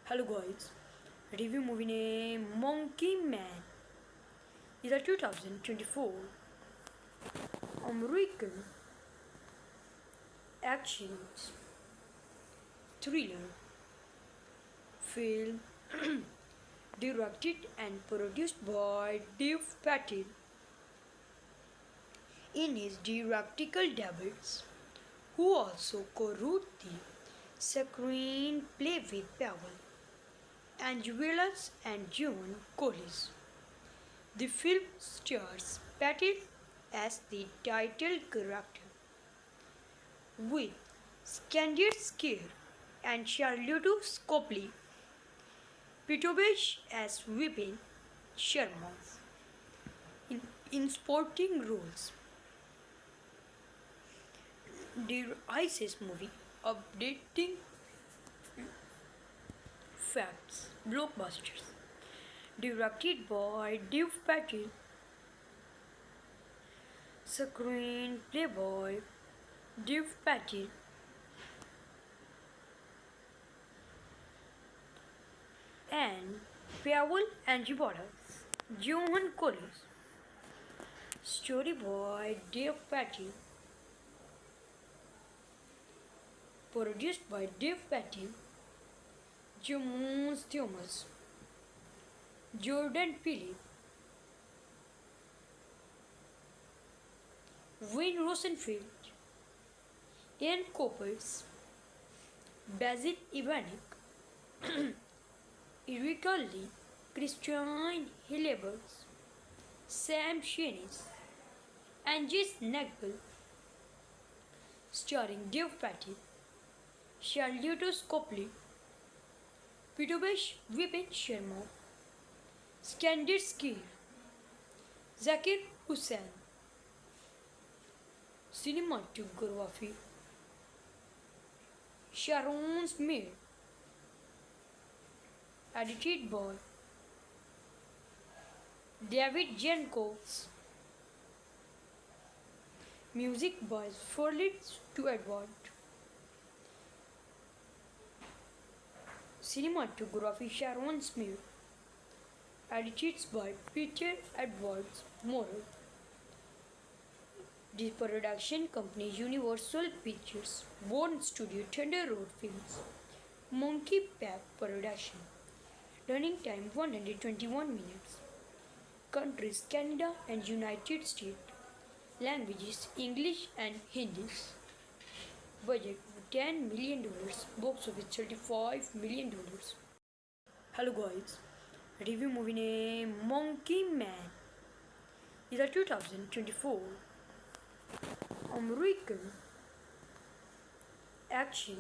Hello guys, review movie name Monkey Man is a 2024 American action thriller film directed and produced by Dave Patel. In his directorial debuts, who also co-wrote the screenplay with Powell and Willis and John Collis. The film stars Patel as the title character, with Skandir Scare and Charlotte Copley Pitobesh as Vipin Sharma. In supporting roles, the ISIS movie updating facts blockbusters directed by Dave Patel, screenplay by Dave Patel, and Powell and Gibbons, Johan Collis, story by Dave Patel, produced by Dave Patel, James Thomas, Jordan Peele, Wayne Rosenfeld, Ian Coppers, Basil Ivanek, Erika Lee, Christian Hillebers, Sam Shenies, and Jess Nagbel, starring Dave Patel, Charlotte Copley, Pitobesh Vipin Sharma, Skandir Scare, Zakir Hussain. Cinematography Sharon Smith, edited by David Jenkins, music by Felix to Edward. Cinematography Sharon Smith, edited by Peter Edwards Morrow. The production company Universal Pictures, Bourne Studio, Thunder Road Films, Monkey Pack Production. Running time 121 minutes. Countries Canada and United States. Languages English and Hindi. Budget $10 million. Box office $35 million. Hello guys, review movie name Monkey Man is a 2024 American action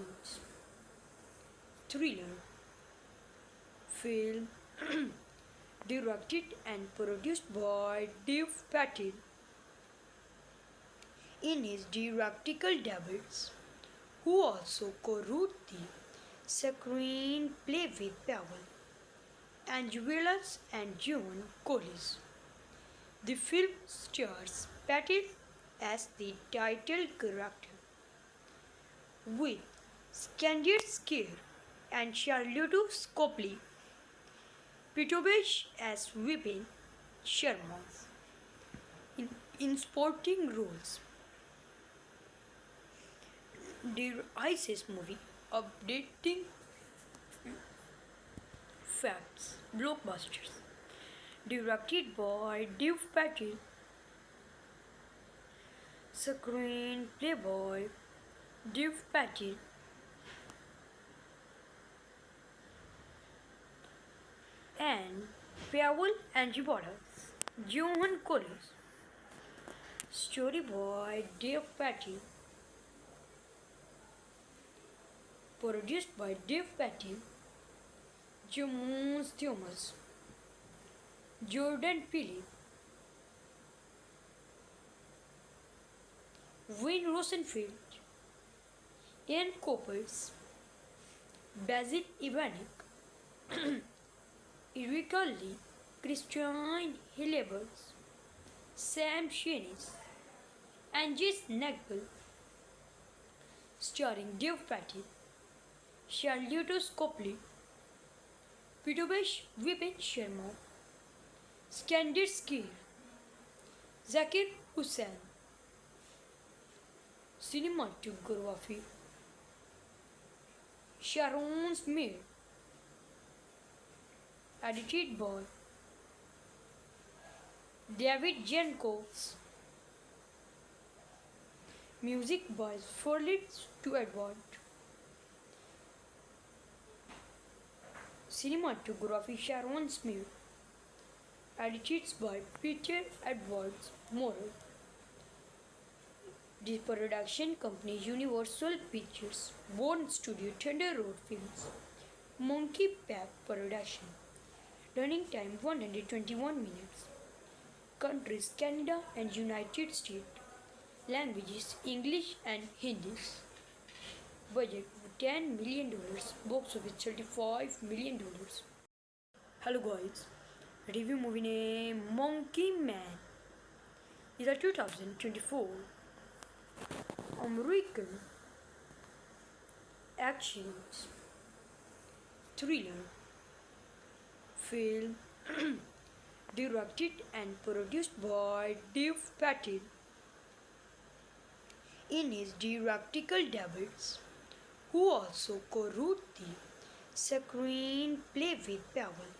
thriller film directed and produced by Dave Patel. In his directorial debuts, who also co-wrote the screenplay with Powell and Willis and John Collis. The film stars Patel as the title character, with Skandir Scare and Charlotte Copley Pitobesh as Vipin Sharma. In supporting roles, the ISIS movie updating facts blockbusters directed by Dave Patel, screenplay by Dave Patel, and Powell and Gibbons, Johan Collis, story by Dave Patel, produced by Dave Patel, James Thomas, Jordan Peele, Wayne Rosenfeld, Ian Coppers, Basil Ivanek, Erika Lee, Christian Hillebers, Sam Shenies, and Jess Nagbel, starring Dave Patel, Charlotte Copley, Pitobesh Vipin Sharma, Skandir Skir, Zakir Hussain, Cinematography Sharon Smith, edited by David Jenkins, music by Furlit to Edward, cinematography Sharon Smith, edited by Peter Edwards Morrow. The production company Universal Pictures, Bourne Studio, Thunder Road Films, Monkey Pack Production. Running time 121 minutes. Countries Canada and United States. Languages English and Hindi. Budget $10 million. Box office $35 million. Hello guys. Review movie name Monkey Man. Is a 2024 American action thriller film directed and produced by Dave Patel. In his directorial debuts, who also co-wrote the screenplay with Powell,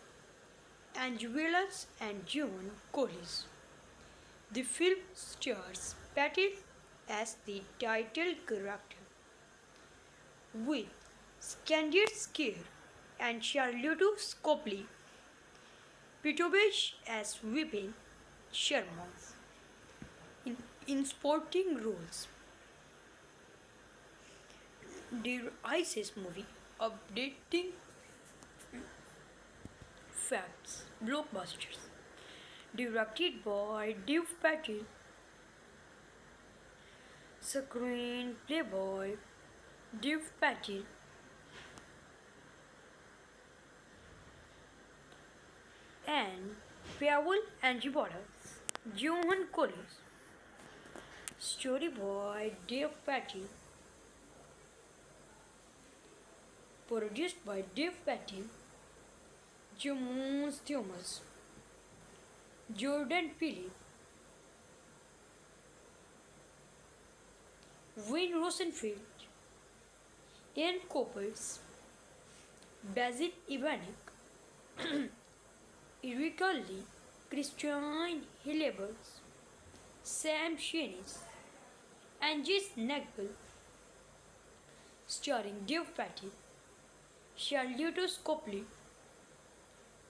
Angelos and John Collis. The film stars Patel as the title character, with Skandir Skir and Charlotte Copley Pitobesh as Vipin Sharma. In supporting roles, the ISIS movie updating facts blockbusters, directed by Dave Patel, screenplay by Dave Patel, and Powell and John Collis. Story by Dave Patel. Produced by Dave Patel, James Thomas, Jordan Phillip, Wayne Rosenfeld, Ian Coppers, Basil Ivanek, Erika Lee, Christian Hillebers, Sam Shenis, and Jess Nagel. Starring Dave Patel, Charlotte Copley,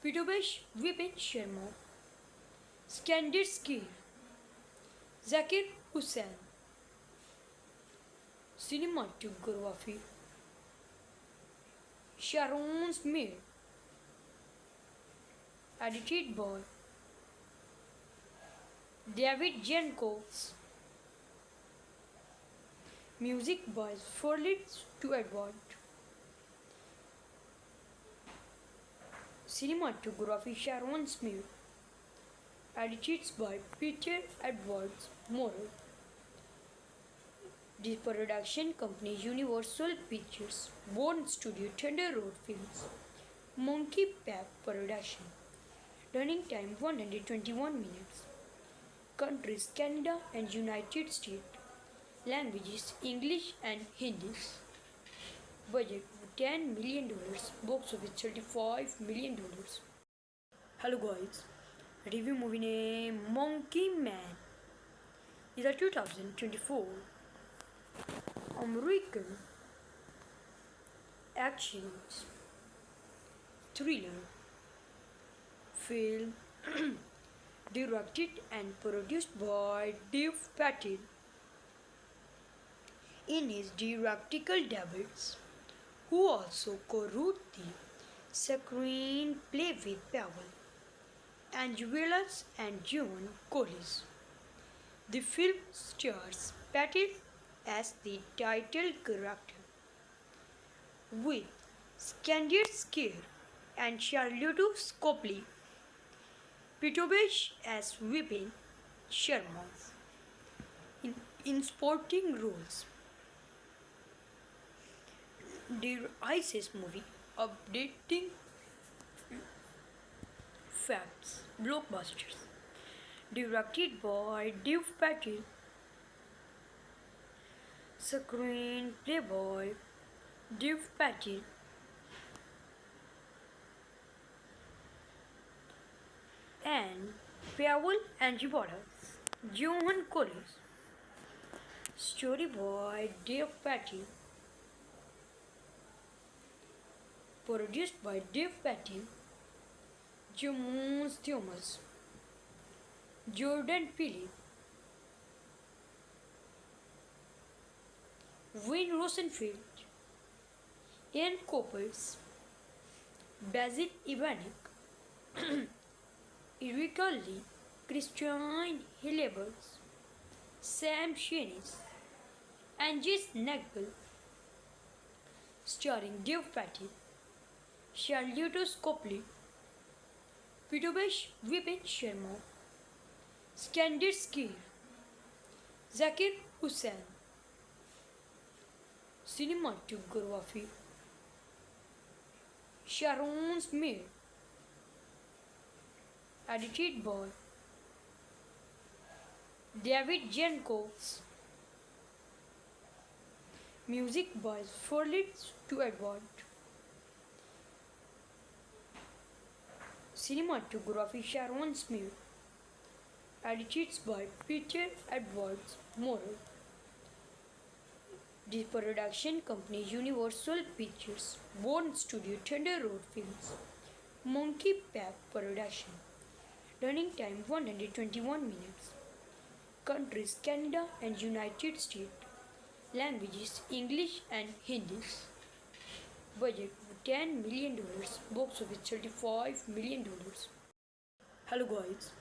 Pitobesh Vipin Sharma, Skandir Skir, Zakir Hussain. Cinematography Sharon Smith, edited by David Jenkins, music by Furlit to Edward. Cinematography Sharon Smith, edited by Peter Edwards Morrow. The production company Universal Pictures, Bourne Studio, Thunder Road Films, Monkey Pack Production. Running time 121 minutes. Countries Canada and United States. Languages English and Hindi. Budget $10 million. Box office $35 million. Hello guys. Review movie name Monkey Man. Is a 2024 American action thriller film directed and produced by Dave Patel. In his directorial debuts, who also co-wrote the screenplay with Powell, Angelos and John Collis. The film stars Patel as the title character, with Skandir Skir and Charlotte Copley Pitobesh as Vipin Sharma. In supporting roles, the ISIS movie updating Facts Blockbusters. Directed by Dev Patel. Screenplay by Dev Patel. And Pavel Angibaras. Johan Collins. Story by Dev Patel. Produced by Dev Patel. James Thomas. Jordan Peele. Wayne Rosenfeld. Ian Coppers. Basil Ivanek. Erika Lee. Christian Hilebers. Sam Shenies. Angus Nagle. Starring Dev Patel. Charlotte Copley. Pitobesh Vipin Sharma. Skander Skir. Zakir Hussain. Cinematography Sharon Smith. Edited by David Jenkins. Music by Felix to Edward. Cinematography Sharon Smith. Edited by Peter Edwards Morrow. The production company Universal Pictures. Born Studio Thunder Road Films. Monkey Pack Production. Running time 121 minutes. Countries Canada and United States. Languages English and Hindi. Budget $10 million. Box office $35 million. Hello guys.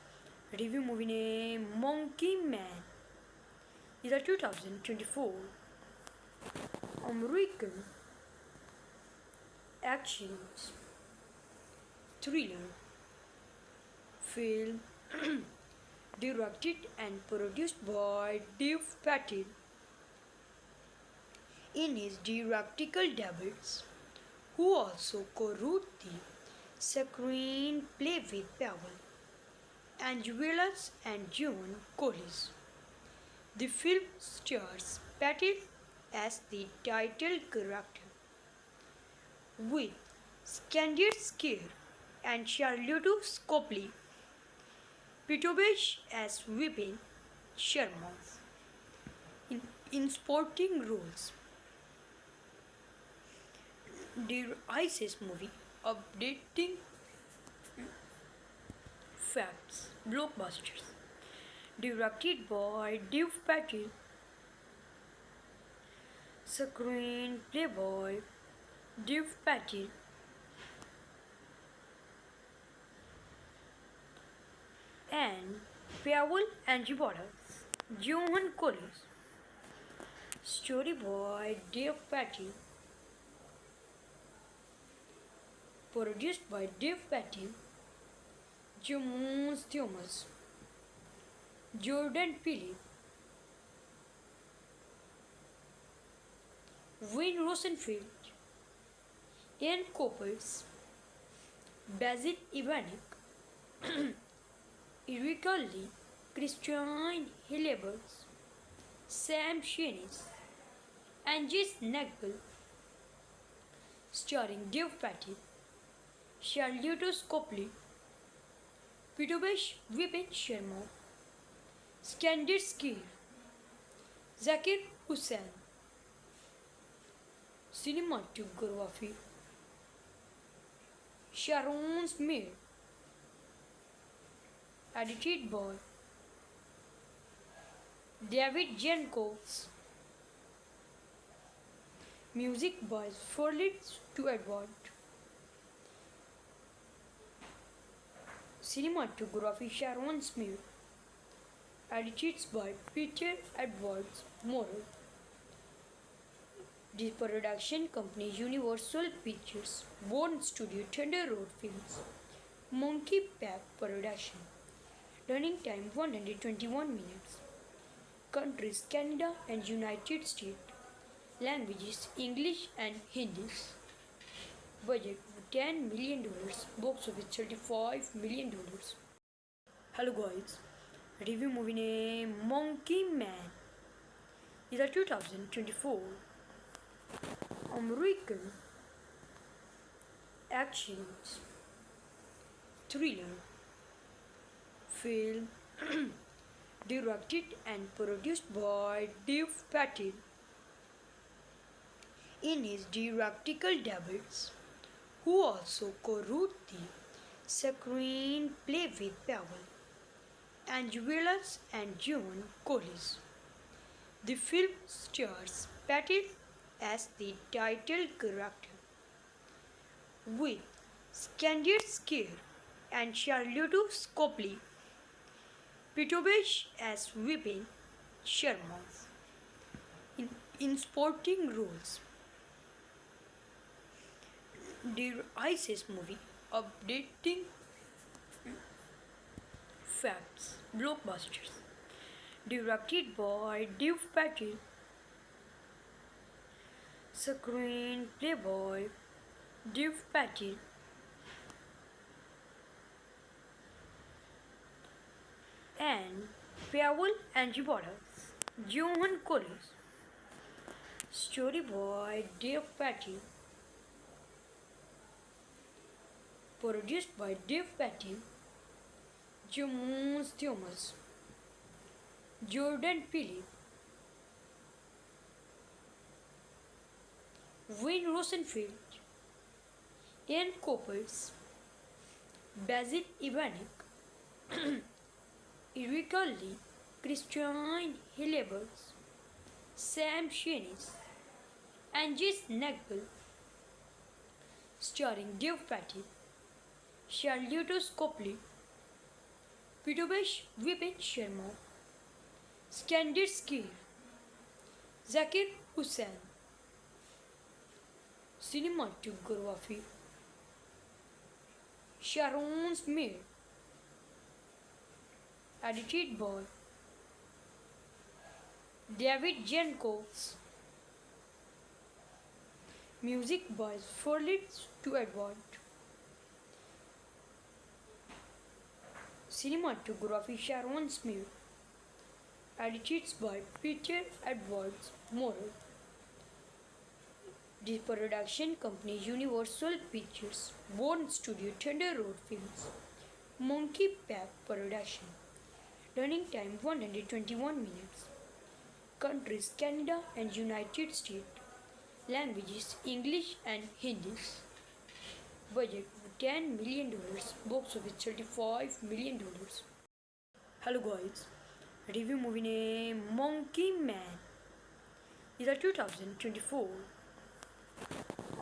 Review movie name Monkey Man. Is a 2024 American action thriller film directed and produced by Dev Patel. In his directorial debuts, who also co-wrote the screenplay with Pavel Angelos and John Collins. The film stars Patel as the title character, with Skander Skir and Charlotte Copley Pitobesh as Vipin Sharma in supporting roles. The ISIS movie updating facts blockbusters. Directed by Dev Patel. Screenplay by Dev Patel. And Pavel Angibaras. Johan Collins. Story by Dev Patel. Produced by Dev Patel. James Thomas. Jordan Peele. Wayne Rosenfeld. Ian Coppers. Basil Ivanek. Erika Lee. Christian Hilebers. Sam Shenies. Angus Nagle. Starring Dev Patel. Charlotte Copley. Pitobesh Vipin Sharma. Skander Skir. Zakir Hussain. Cinematography Sharon Smith. Edited by David Jenkins. Music by Felix to Edward. Cinematography Sharon Smith. Edited by Peter Edwards Morrow. The production company Universal Pictures. Born Studio Thunder Road Films. Monkey Pack Production. Running time 121 minutes. Countries Canada and United States. Languages English and Hindi. Budget $10 million, box office $35 million. Hello guys, review movie name Monkey Man. Is a 2024 American action thriller film directed and produced by Dave Patel. In his directorial debuts, who also co-wrote the screenplay with Powell, Angelos and John Collins. The film stars Patel as the title character, with Skandir Scare and Charlotte Copley Pitobesh as Vipin Sharma in supporting roles. The ISIS movie updating facts blockbusters directed by Dave Patel, screenplay by Dave Patel, and Powell Angelos, Johan Collins, story by Dave Patel, produced by Dave Patel, James Thomas, Jordan Peele, Wayne Rosenfeld, Ian Coppers, Basil Ivanek, Erika Lee, Christian Hillebers, Sam Shenies, and Jess Nagbel, starring Dave Patel, Charlotte Copley, Pitobesh Vipin Sharma, Skandir Scare, Zakir Hussain. Cinematography Sharon Smith, edited by David Jenkins, music by Felix to Edward. Cinematography Sharon Smith, edited by Peter Edwards Morrow. The production company Universal Pictures, Bourne Studio, Thunder Road Films, Monkey Pack Production. Running time 121 minutes. Countries Canada and United States. Languages English and Hindi. Budget $10 million. Box office $35 million. Hello guys, review movie name Monkey Man. Is a 2024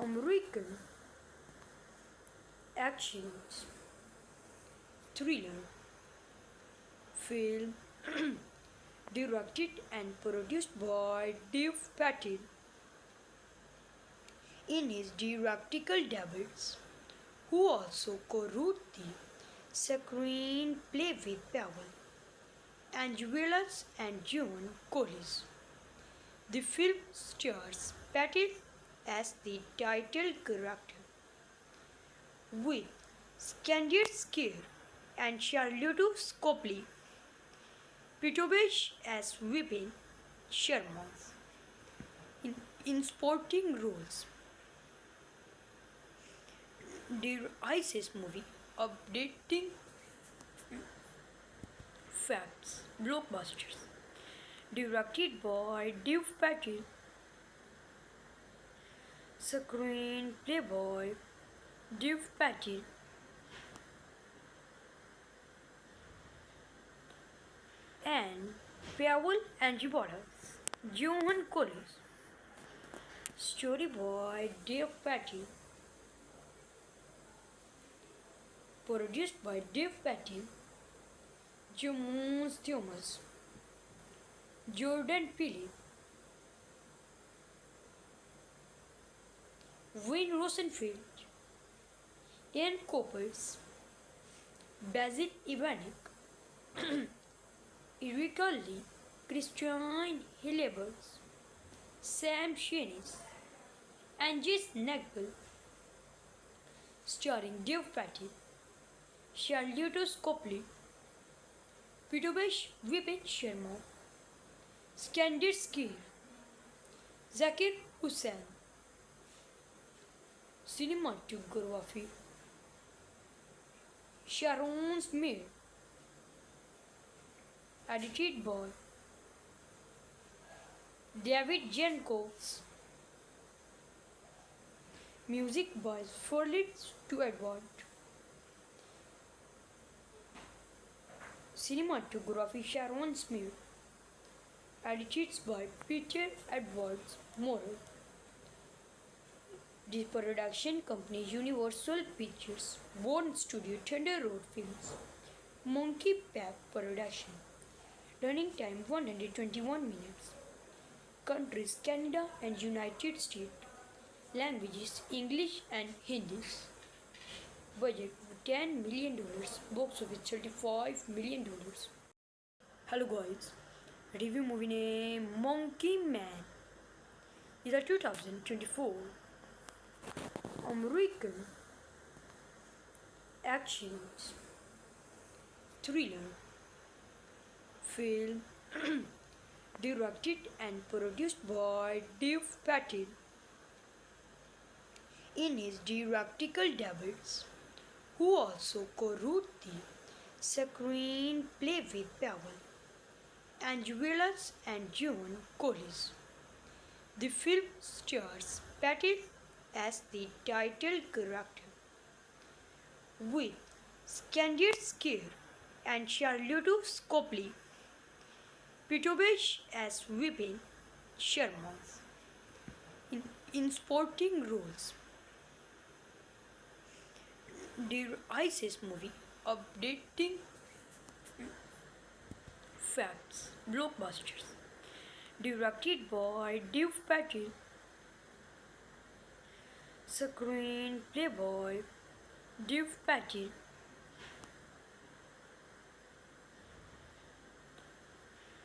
American action thriller film directed and produced by Dave Patel. In his directorial debuts, who also co-wrote the screenplay with Powell, Angelos and John Collins. The film stars Patel as the title character, with Skandir Scare and Charlotte Copley Pitobesh as Vipin Sharma in supporting roles. The ISIS movie updating facts blockbusters directed by Dave Patel, screenplay by Dave Patel, and Powell Angelos, Johan Collins, story by Dave Patel, produced by Dave Patel, James Thomas, Jordan Peele, Wayne Rosenfeld, Ian Coppers, Basil Ivanek, Erika Lee, Christian Hillebers, Sam Shenies, and Jess Nagbel, starring Dev Patil, Charlotte Copley, Pitobesh Vipin Sharma, Standard Skill, Zakir Hussain. Cinematography Sharon Smith, edited by David Jenkins, music by Furlit to Edward. Cinematography Sharon Smith, edited by Peter Edwards Morrow. The production company Universal Pictures, Born Studio Thunder Road Films, Monkey Pack Production. Running time 121 minutes. Countries Canada and United States. Languages English and Hindi. Budget $10 million. Box office $35 million. Hello guys. Review movie name Monkey Man. Is a 2024 American action thriller film directed and produced by Dev Patil. In his directorial debuts, who also co-wrote the screenplay with Pavel Angelos and John Collis. The film stars Patil as the title character, with Skander Skir and Charlotte Copley, Pitobesh as Vipin Sharma in supporting roles. The ISIS movie updating facts blockbusters, directed by Dev Patil, screenplay by Dev Patil,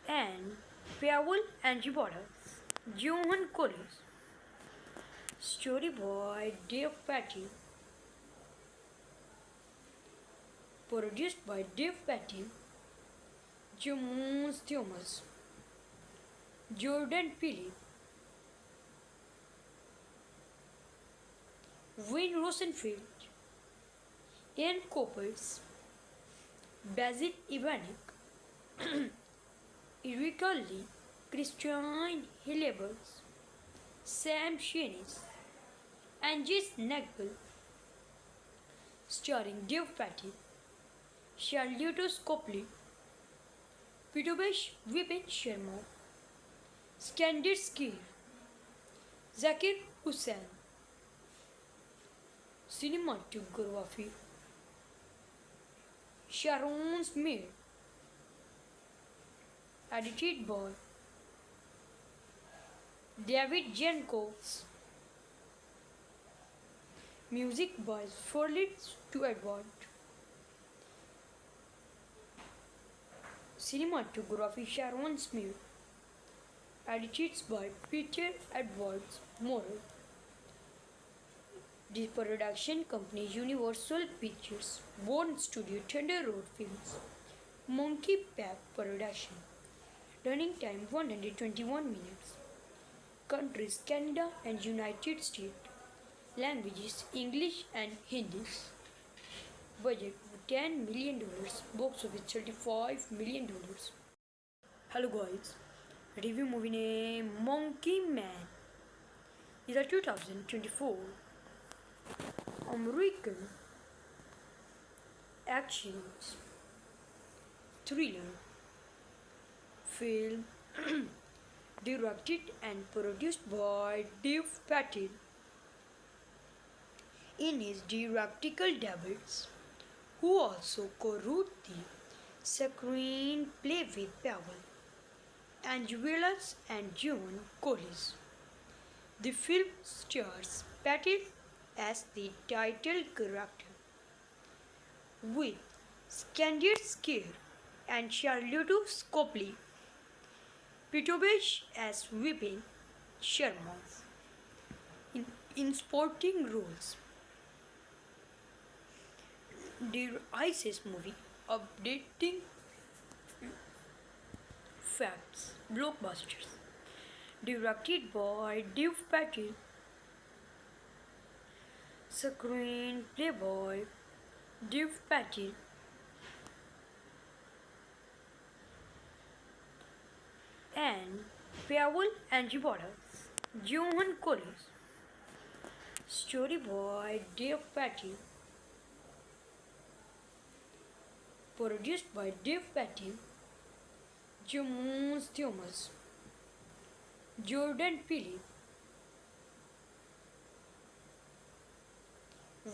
and Pavel Angelos, John Collis. Story by Dev Patil, produced by Dev Patil, James Thomas, Jordan Phillip, Wayne Rosenfeld, Ian Coppers, Basil Ivanek, Erika Lee, Christian Hillebers, Sam Shenis, and Jess Nagel, starring Dev Patil, Charlotte Copley, Pitobesh Vipin Sharma, Skander Skir, Zakir Hussain. Cinematography Sharon Smith, edited by David Jenkins, music by Furlit to Edward. Cinematography Sharon Smith, edited by Peter Edwards Morrow. The production company Universal Pictures, Born Studio Thunder Road Films, Monkey Pack Production. Running time 121 minutes. Countries Canada and United States. Languages English and Hindi. Budget $10 million. Box office $35 million. Hello guys. Review movie name Monkey Man. Is a 2024 American action thriller film directed and produced by Dev Patil. In his directorial debuts, who also co-wrote the screenplay with Pavel Angelos and John Collis. The film stars Patil as the title character, with Skander Skir and Charlotte Copley, Pitobesh as Vipin Sharma in supporting roles. Dear ISIS movie updating facts blockbusters directed by Dev Patel, screenplay by Dev Patel, and Pavel Angibotas, Johan Collins, story by Dev Patel, produced by Dev Patel, James Thomas, Jordan Peele,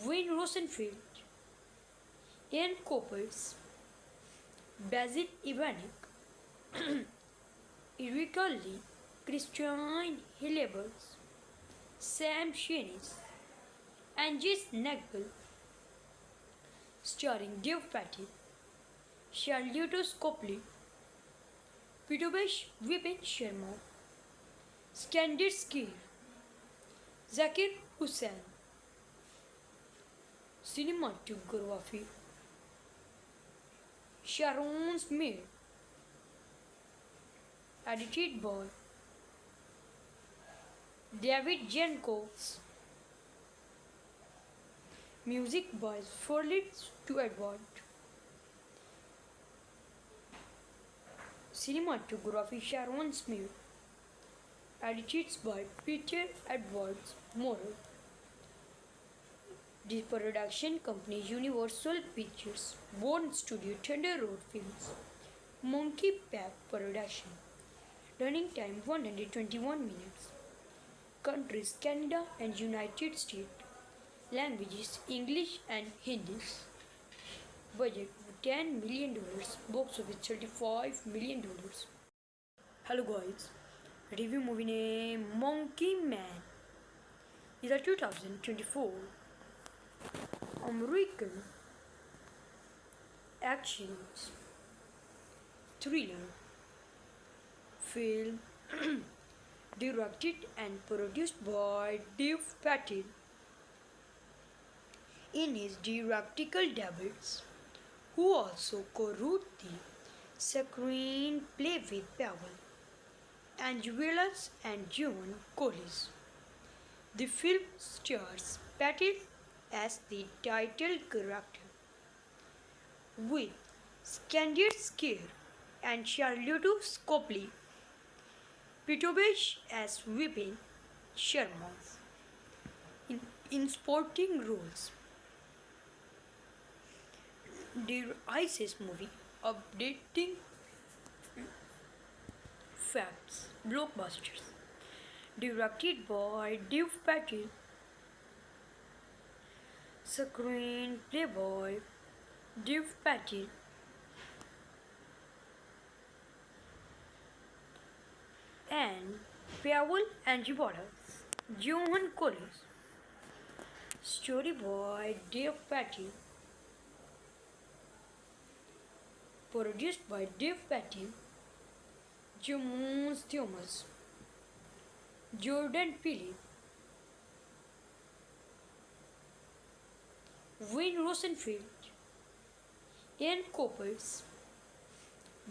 Wayne Rosenfeld, Ian Coppers, Basil Ivanek, Erika Lee, Christian Hillebers, Sam Shenies, and Jess Nagbel, starring Dev Patel, Charlotte Copley, Pitobesh Vipin Sharma, Skander Skir, Zakir Hussain. Cinematography Sharon Smith, edited by David Jenkins, music by Felix to Edward. Cinematography Sharon Smith, edited by Peter Edwards Morrow. The production company Universal Pictures, Bond Studio, Thunder Road Films, Monkey Pack Production. Running time 121 minutes. Countries Canada and United States. Languages English and Hindi. Budget $10 million. Box office $35 million. Hello guys. Review movie name Monkey Man. Is a 2024 American action thriller film directed and produced by Dev Patel. In his directorial debuts, who also co-wrote the screenplay with Pavel Angelos and John Collins. The film stars Patel as the title character, with Skander Skir and Charlotte Copley, Pitobesh as Vipin Sharma in supporting roles. Dear ISIS movie updating facts blockbusters directed by Dev Patel, screenplay by Dev Patel, and Pavel Angibotas, Johan Collins, story by Dev Patel, produced by Dev Patel, James Thomas, Jordan Peele, Wayne Rosenfeld, Ian Coppers,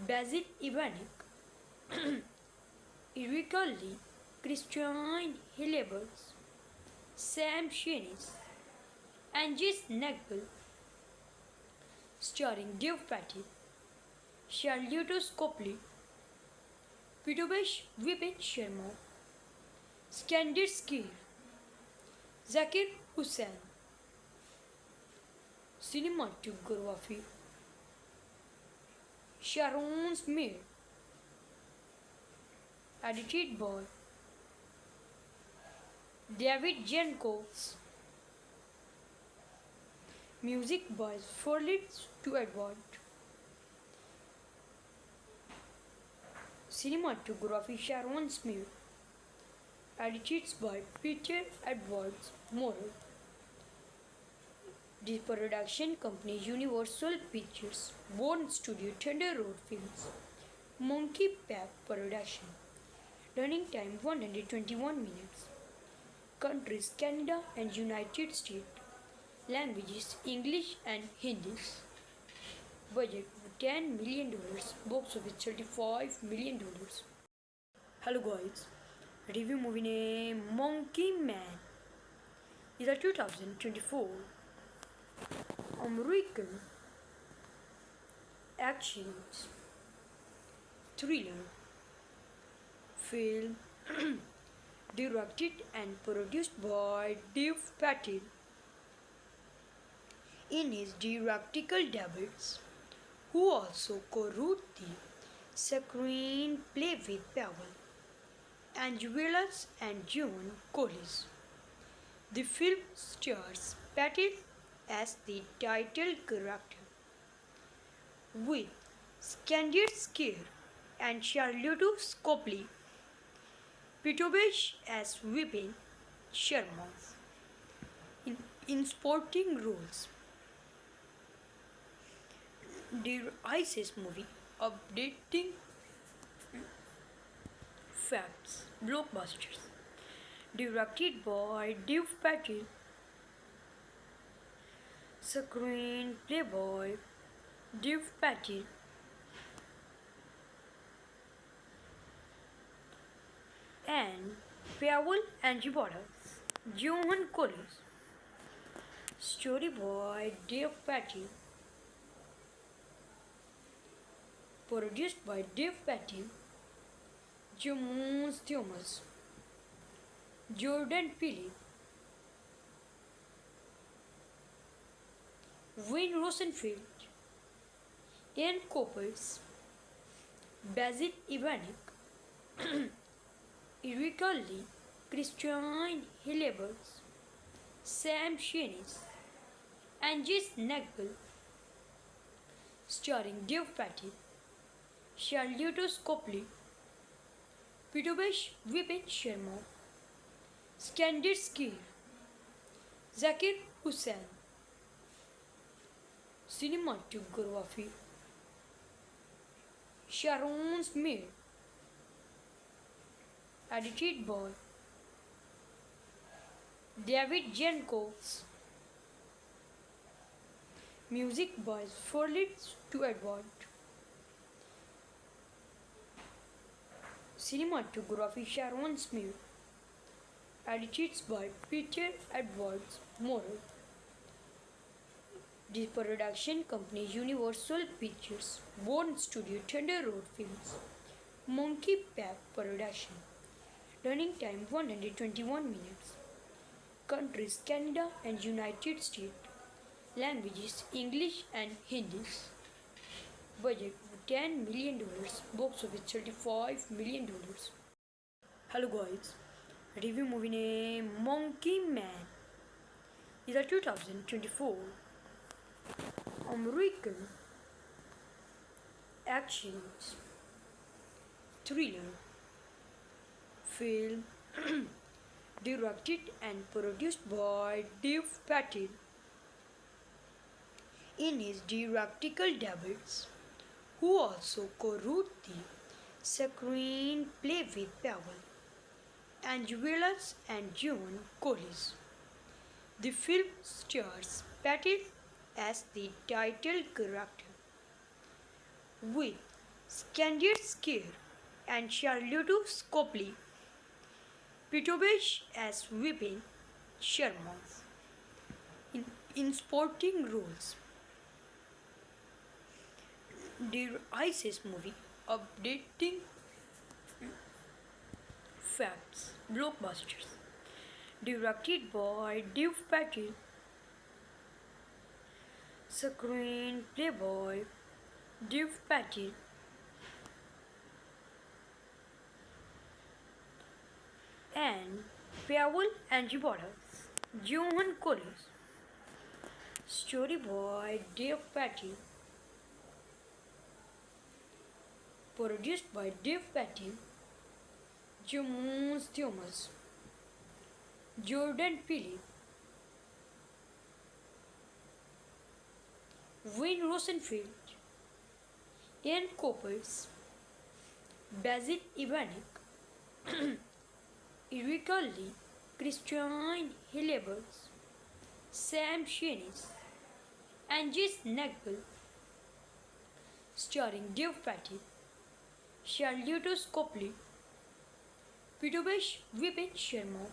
Basil Ivanek, Erika Lee, Christian Hillebers, Sam Shenies, and Jess Nagbel, starring Dev Patel, Charlotte Copley, Pitobesh Vipin Sharma, Skander Skir, Zakir Hussain. Cinematography Sharon Smith, edited by David Jenkins, music by Felix to Edward. Cinematography Sharon Smith, edited by Peter Edwards Morrow. The production company Universal Pictures, Bond Studio, Thunder Road Films, Monkey Pack Production. Running time 121 minutes. Countries Canada and United States. Languages English and Hindi. Budget $10 million. Box office $35 million. Hello guys. Review movie name Monkey Man. Is a 2024 American action thriller film directed and produced by Dave Patel. In his directorial debuts, who also co-wrote the screenplay with Powell, Angelos and John Collins. The film stars Patel as the title character, with Skandir Scare and Charlotte Copley Pitobesh as Vipin Sharma in supporting roles. The ISIS movie updating facts blockbusters directed by Dave Patel, screenplay by Dave Patel, and Powell and Johan Collins. Story by Dave Patel. Produced by Dave Patel, James Thomas, Jordan Peele, Wayne Rosenfeld, Ian Coppers, Basil Ivanek, Erika Lee, Christian Hillebers, Sam Shenies, and Jason Nagel, starring Dave Patel, Charlotte Copley, Pitobesh Vipin Sharma, Skandir Scare, Zakir Hussain. Cinematography Sharon Smith. Edited by David Jenkins. Music by Furlit to Edward. Cinematography Sharon Smith. Edited by Peter Edwards Morrow. The production company Universal Pictures. Born Studio Thunder Road Films. Monkey Pack Production. Running time 121 minutes. Countries Canada and United States. Languages English and Hindi. Budget $10 million. Box office $35 million. Hello guys. Review movie name Monkey Man. Is a 2024 American action thriller film directed and produced by Dave Patel. In his directorial debuts, who also co-wrote the screenplay with Powell, Angelos and John Collins. The film stars Patel as the title character, with Skandir Scare and Charlotte Copley Pitobesh as Vipin Sharma in supporting roles. The ISIS movie updating facts blockbusters directed by Dave Patel, screenplay by Dave Patel, and Powell and Johan Collins. Story by Dave Patel. Produced by Dave Patel, James Thomas, Jordan Peele, Wayne Rosenfeld, Ian Coppers, Basil Ivanek, Erika Lee, Christian Hillebers, Sam Shenies, and Jess Nagbel, starring Dave Patel, Charlotte Copley, Pitobesh Vipin Sharma,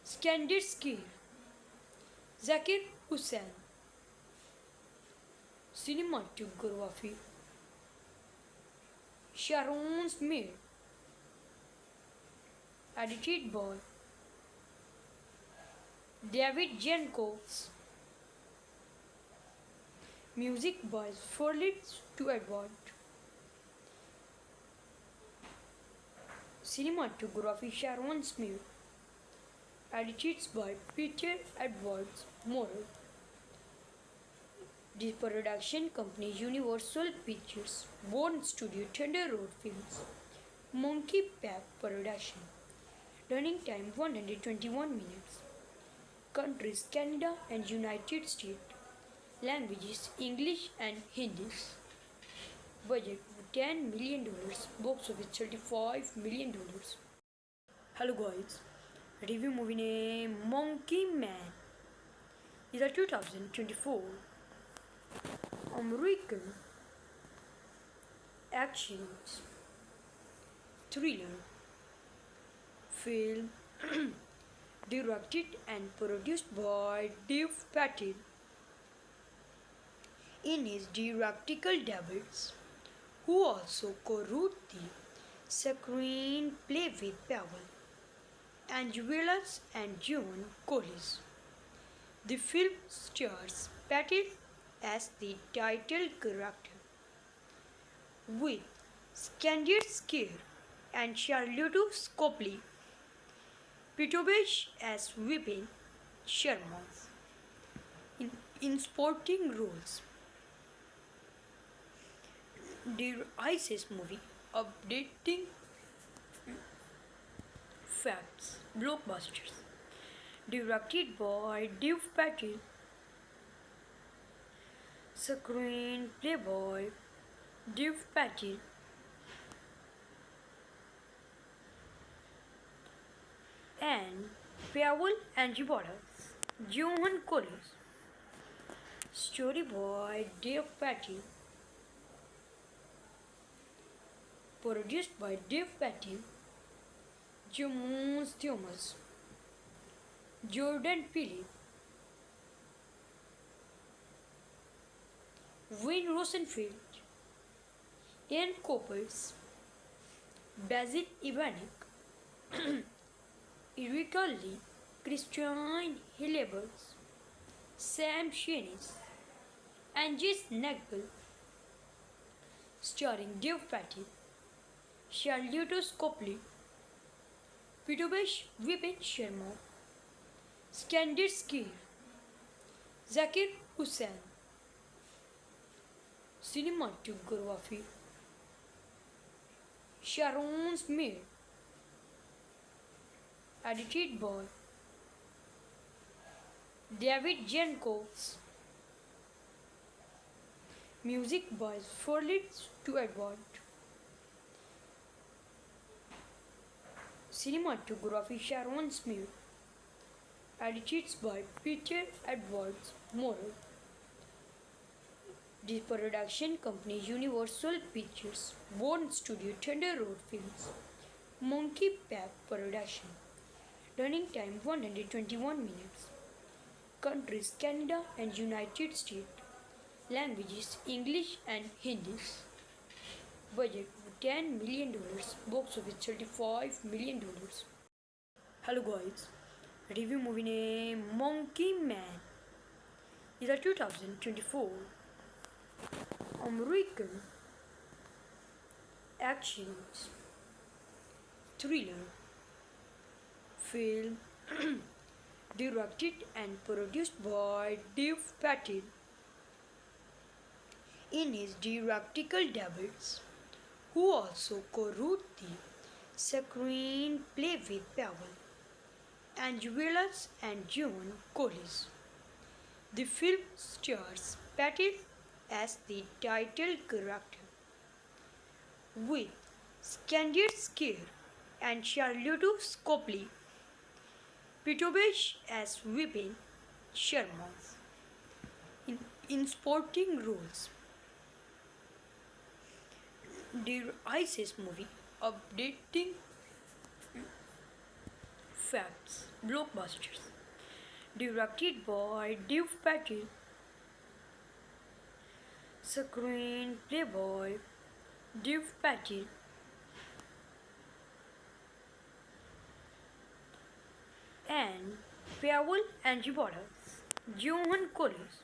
Standard Skier, Zakir Hussain. Cinematography Sharon Smith, edited by David Jenkins, music by Furlit to Edward. Cinematography Sharon Smith, edited by Peter Edwards Morrow. The production company Universal Pictures, Born Studio Thunder Road Films, Monkey Pack Production. Running time 121 minutes. Countries Canada and United States. Languages English and Hindi. Budget $10 million. Box office $35 million. Hello guys. Review movie name Monkey Man. Is a 2024 American action thriller film directed and produced by Dave Patel. In his directorial debuts, who also co-wrote the screenplay with Pavel Angelos and John Collins. The film stars Patel as the title character, with Standard Skier and Charlotte Copley, Pitobesh as Vipin Sharma in supporting roles. The ISIS movie updating facts blockbusters, directed by Dave Patel, screenplay by Dave Patel, and Pavel Angelos, John Collins. Story by Dave Patel, produced by Dave Patel, James Thomas, Jordan Peele, Wayne Rosenfeld, Ian Coppers, Basil Ivanek, Erika Lee, Christian Hillebers, Sam Shenies, and Jess Nagbel, starring Dave Patel, Charlotte Copley, Pitobesh Vipin Sharma, Standard Skier, Zakir Hussain. Cinematography Sharon Smith, edited by David Jenkins, music by Furlit to Edward. Cinematography Sharon Smith, edited by Peter Edwards Morrow. The production company Universal Pictures, Born Studio Thunder Road Films, Monkey Pack Production. Running time 121 minutes. Countries Canada and United States. Languages English and Hindi. Budget $10 million. Box office $35 million. Hello guys. Review movie name Monkey Man. Is a 2024 American action thriller film directed and produced by Dave Patel. In his directorial debuts, who also co-wrote the screenplay with Pavel Angelos and John Collins. The film stars Patel as the title character, with Standard Skier and Charlotte Copley, Pitobesh as Vipin Sharma. In sporting roles, the ISIS movie updating facts, blockbusters, directed by Dev Patel, screenplay by Dev Patel, and Pavel Angibadas, Johan Collins,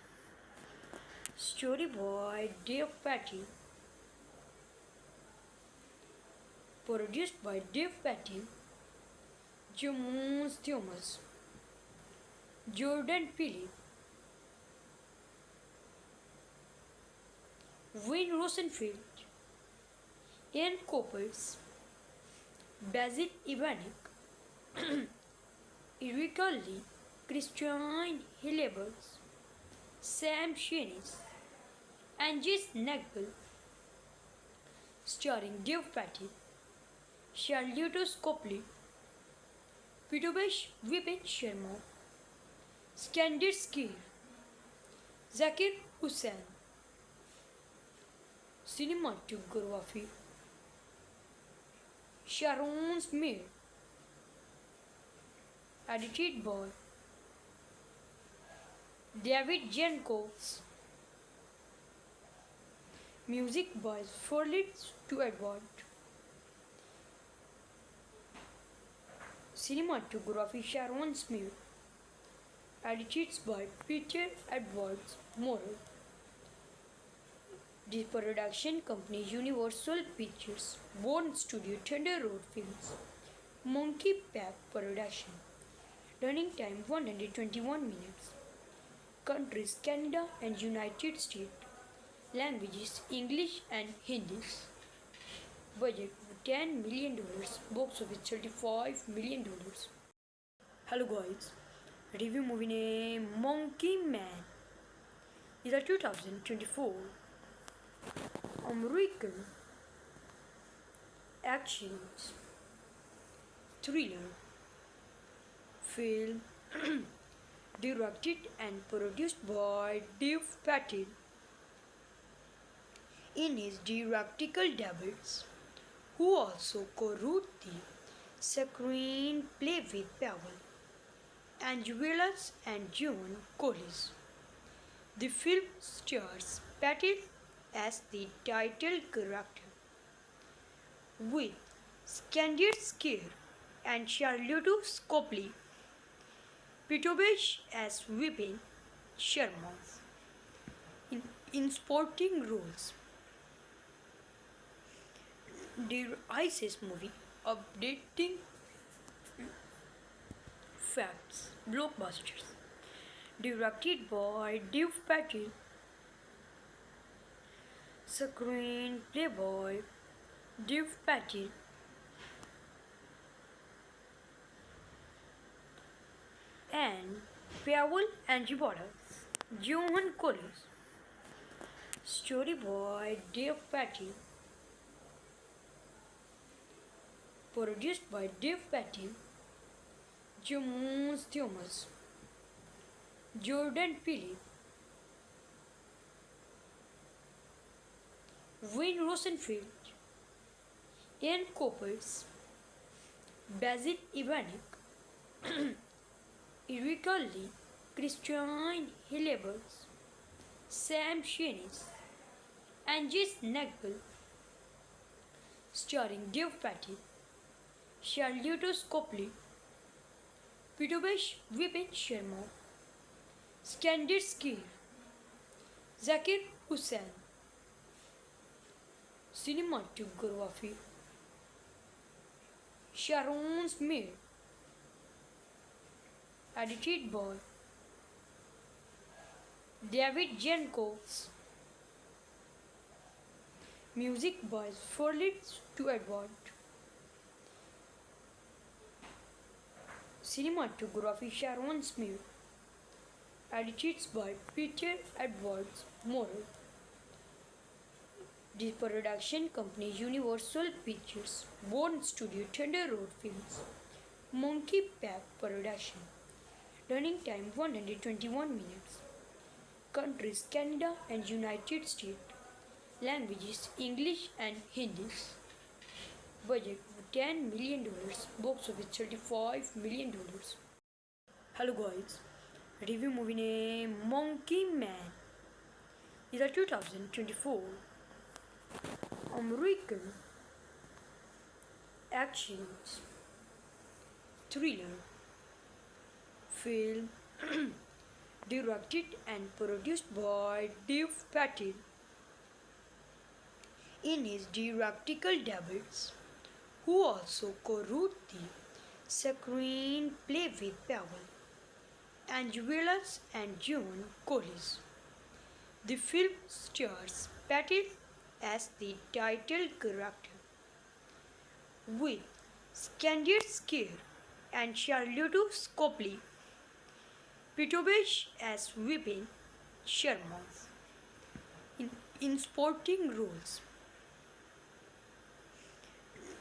story by Dev Patel, produced by Dev Patel, James Thomas, Jordan Peele, Wayne Rosenfeld, Ian Coppers, Basil Ivanek, Erika Lee, Christian Hillebers, Sam Shenies, and Jess Nagbel, starring Dev Patel, Charlotte Copley, Pitobesh Vipin Sharma, Skander Skir, Zakir Hussain. Cinematography Sharon Smith, edited by David Jenkins, music by Furlit to Edward. Cinematography Sharon Smith, edited by Peter Edwards Morrow. The production company Universal Pictures, Born Studio, Thunder Road Films, Monkey Pack Production. Running time 121 minutes. Countries Canada and United States. Languages English and Hindi. Budget $10 million. Box office $35 million. Hello guys. Review movie name Monkey Man. Is a 2024 American action thriller film directed and produced by Dev Patel. In his directorial debuts, who also co-wrote the screenplay with Pavel Angelos and John Collins. The film stars Patel as the title character, with Skander Skir and Charlotte Copley, Pitobesh as Vipin Sharma. In supporting roles, the ISIS movie updating facts, blockbusters, directed by Dev Patel, screenplay by Dev Patel, and Pavel Angibadas, Johan Collins, story by Dev Patel, produced by Dev Patel, James Thomas, Jordan Peele, Wayne Rosenfeld, Ian Coppers, Basil Ivanek, Erika Lee, Christian Hillebers, Sam Shenies, and Jess Nagbel, starring Dev Patel, Charlotte Copley, Pitobesh Vipin Sharma, Skander Skir, Zakir Hussain. Cinematography Sharon Smith, edited by David Jenkins, music by Furlit to Edward. Cinematography Sharon Smith, edited by Peter Edwards Morrow. The production company Universal Pictures, Born Studio, Thunder Road Films, Monkey Pack Production. Running time 121 minutes. Countries Canada and United States. Languages English and Hindi. Budget $10 million. Box office $35 million. Hello guys. Review movie name Monkey Man. Is a 2024 American action thriller film directed and produced by Dave Patel. In his directorial debuts, who also co-wrote the screenplay with Powell, Angelos and John Collins. The film stars Patel as the title character, with Skandir Scare and Charlotte Copley Pitobesh as Vipin Sharma in supporting roles.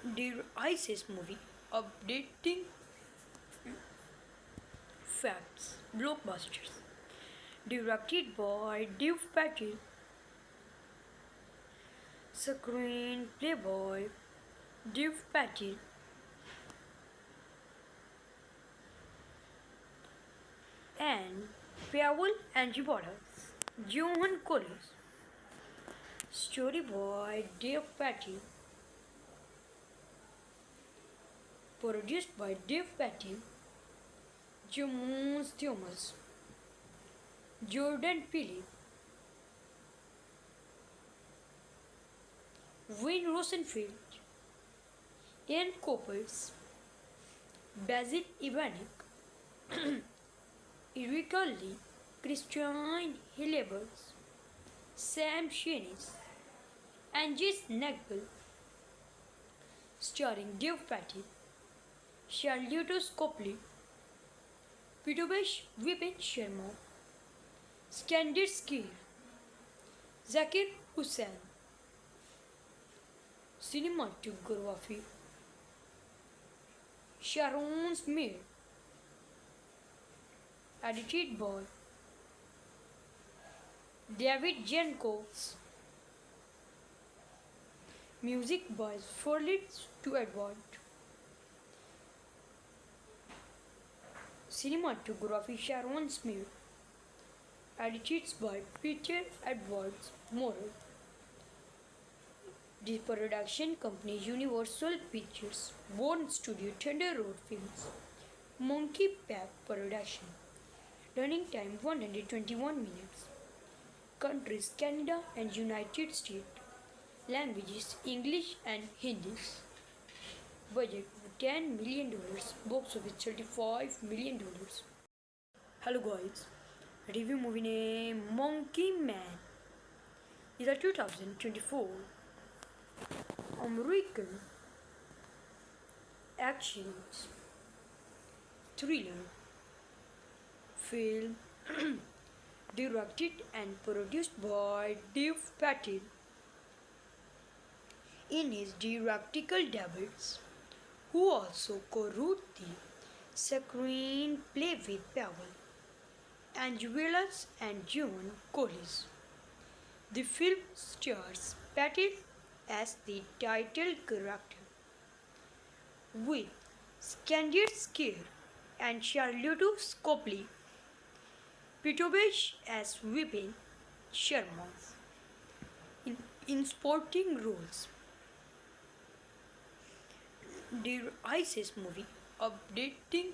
The ISIS movie updating facts blockbusters directed by Dave Patel, screenplay by Dave Patel, and Powell and Johan Collins. Story by Dave Patel. Produced by Dave Patel, James Thomas, Jordan Peele, Wayne Rosenfeld, Ian Coppers, Basil Ivanek, Erika Lee, Christian Hillebers, Sam Shenies, and Jace Nagle, starring Dave Patel, Charlotte Copley, Pitobesh Vipin Sharma, Skandir Scare, Zakir Hussain. Cinematography Sharon Smith. Edited by David Jenkins. Music by Furlit to Edward. Cinematography Sharon Smith. Edited by Peter Edwards Morrow. The production company Universal Pictures, Bourne Studio, Thunder Road Films, Monkey Pack Production. Running time 121 minutes. Countries Canada and United States. Languages English and Hindi. Budget $10 million. Box office $35 million. Hello guys. Review movie name Monkey Man. Is a 2024 American action thriller film directed and produced by Dave Patel. In his directorial debuts, who also co-wrote the screenplay with Powell, Angelos and John Collins. The film stars Patel as the title character, with Skandir Scare and Charlotte Copley Pitobesh as Vipin Sharma in supporting roles. The ISIS movie updating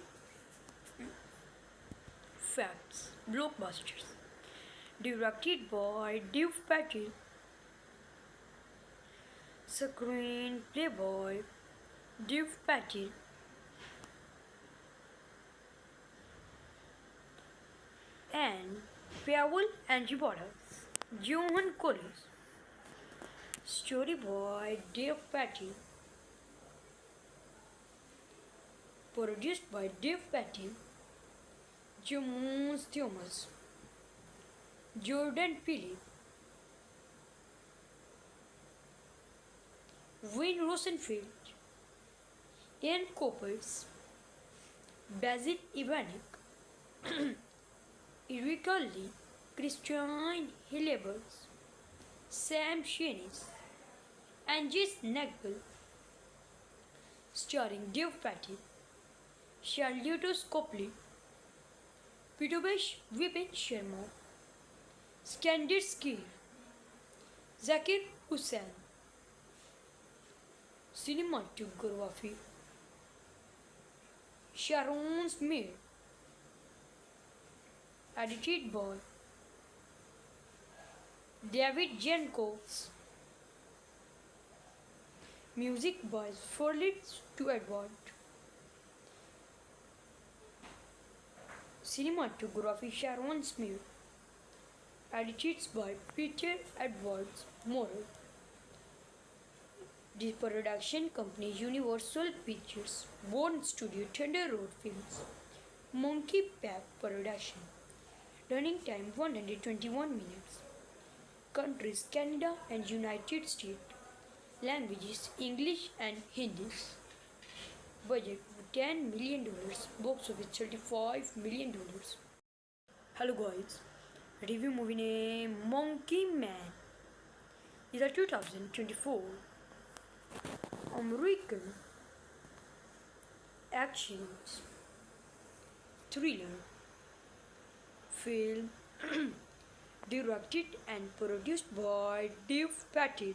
facts blockbusters directed by Dave Patel, screenplay by Dave Patel, and Powell and Johan Collins. Story by Dave Patel. Produced by Dave Patel, James Thomas, Jordan Peele, Wayne Rosenfeld, Ian Coppers, Basil Ivanek, Erika Lee, Christian Hillebers, Sam Shenis, and Jess Nagbel, starring Dev Patel, Charlotte Copley, Pitobesh Vipin Sharma, Skander Skir, Zakir Hussain. Cinematography Sharon Smith, edited by David Jenkins, music by Furlit to Edward. Cinematography Sharon Smith, edited by Peter Edwards Morrow. The production company Universal Pictures, Born Studio, Thunder Road Films, Monkey Pack Production. Running time 121 minutes. Countries Canada and United States. Languages English and Hindi. Budget $10 million. Box office $35 million. Hello guys. Review movie name Monkey Man. Is a 2024 American action thriller film directed and produced by Dev Patel.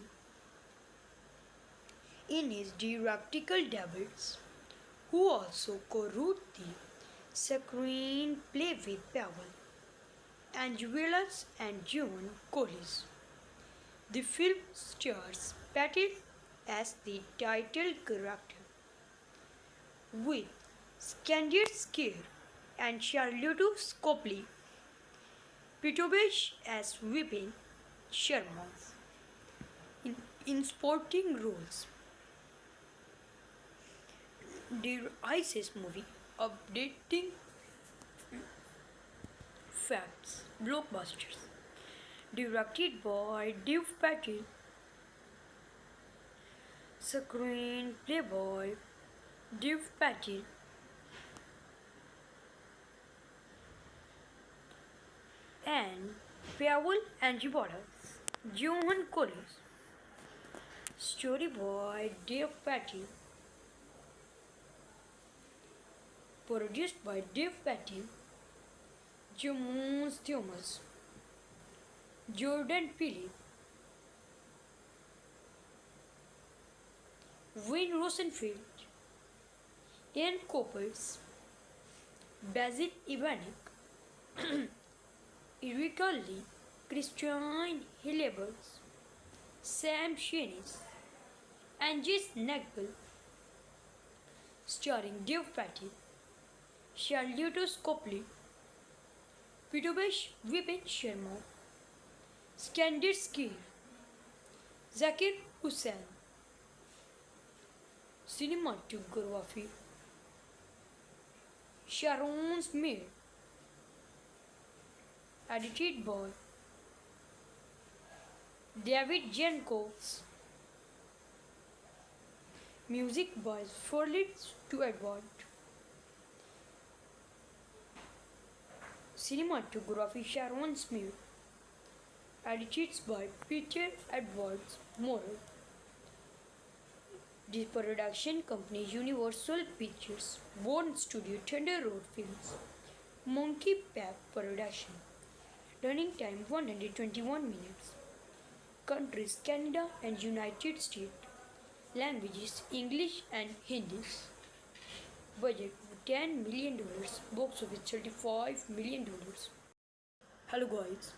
In his directorial debuts, who also co-wrote the screenplay with Pavel Angelos and John Collis. The film stars Patel as the title character, with Skander Skir and Charlotte Copley, Pitobesh as Vipin Sharma in supporting roles. The ISIS movie updating facts blockbusters, directed by Dev Patel, screenplay by Dev Patel, and Pavel Angelos, John Collis. Story by Dev Patel, produced by Dev Patel, James Thomas, Jordan Peele, Wayne Rosenfeld, Ian Coppers, Basil Ivanek, Erika Lee, Christian Hillebers, Sam Shenis, and Jess Nagbel, starring Dev Patel, Charlotte Copley, Pitobesh Vipin Sharma, Skander Skir, Zakir Hussain. Cinematography Sharon Smith, edited by David Jenkins, music by Furlit to Edward. Cinematography Sharon Smith, edited by Peter Edwards Morrow. The production company Universal Pictures, Born Studio, Thunder Road Films, Monkey Pack Production. Running time 121 minutes. Countries Canada and United States. Languages English and Hindi. Budget $10 million. Box office $35 million. Hello guys.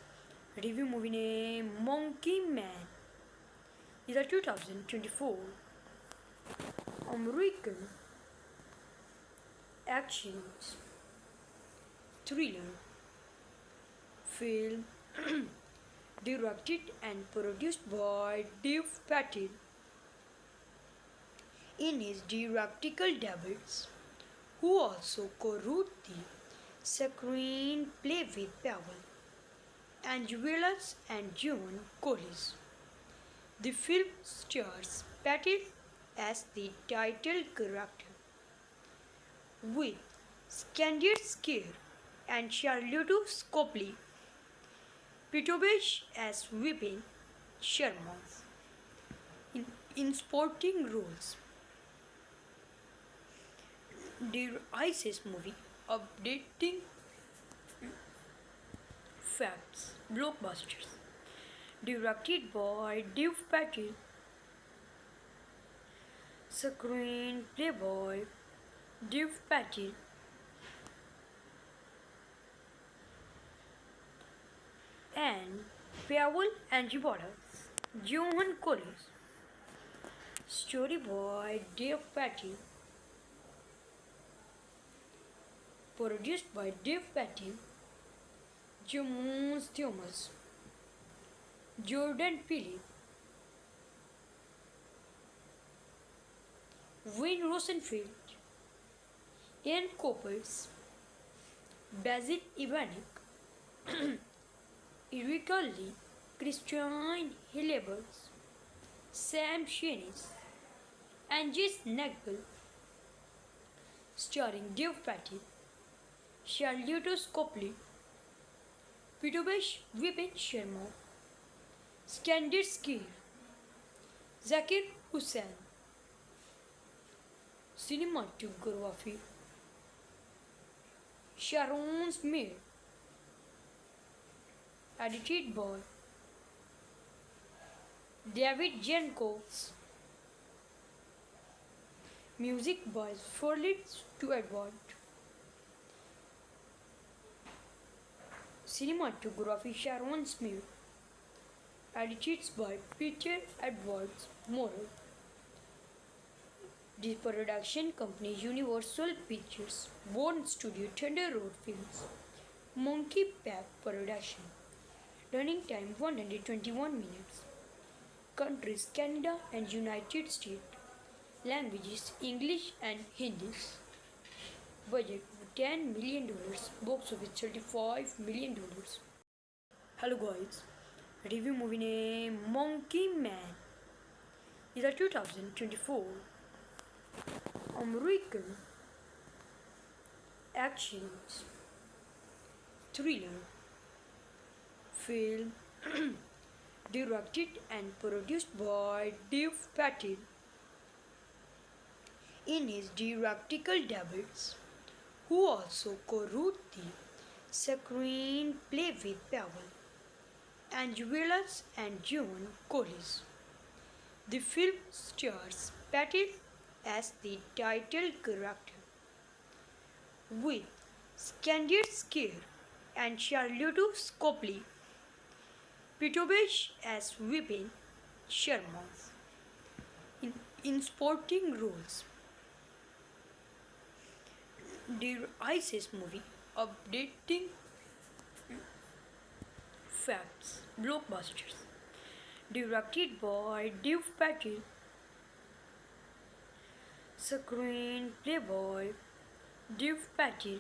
Review movie name Monkey Man. Is a 2024 American action thriller film directed and produced by Dev Patel. In his directorial debuts, who also co-wrote the screenplay with Pavel Angelos and John Collis. The film stars Patel as the title character, with Skander Skir and Charlotte Copley. Pitobesh as Vipin Sharma. In supporting roles, the ISIS movie updating facts blockbusters. Directed by Dev Patel, screenplay by Dev Patel, and Pavel Angibotas, Johan Collins. Story by Dev Patel, produced by Dev Patel, James Thomas, Jordan Peele, Wayne Rosenfeld, Ian Coppers, Basil Ivanek, Erika Lee, Christian Hillebers, Sam Shenies, and Jess Nagbel, starring Dev Patel, Charlotte Copley, Pitobesh Vipin Sharma, Skander Skir, Zakir Hussain. Cinematography Sharon Smith, edited by David Jenkins, music by Felix to Edward. Cinematography Sharon Smith, edited by Peter Edwards Morrow. The production company Universal Pictures, Bond Studio, Thunder Road Films, Monkey Pack Production. Running time 121 minutes. Countries Canada and United States. Languages English and Hindi. Budget $10 million. Box office $35 million. Hello guys. Review movie name Monkey Man. Is a 2024 American action thriller film directed and produced by Dev Patel. In his directorial debuts, who also co-wrote the screenplay with Pavel Angelos and John Collins. The film stars Patel as the title character, with Skander Skir and Charlotte Copley, Pitobesh as Vipin Sharma. In supporting roles, the ISIS movie updating facts blockbusters, directed by Dev Patel, screenplay by Dev Patel,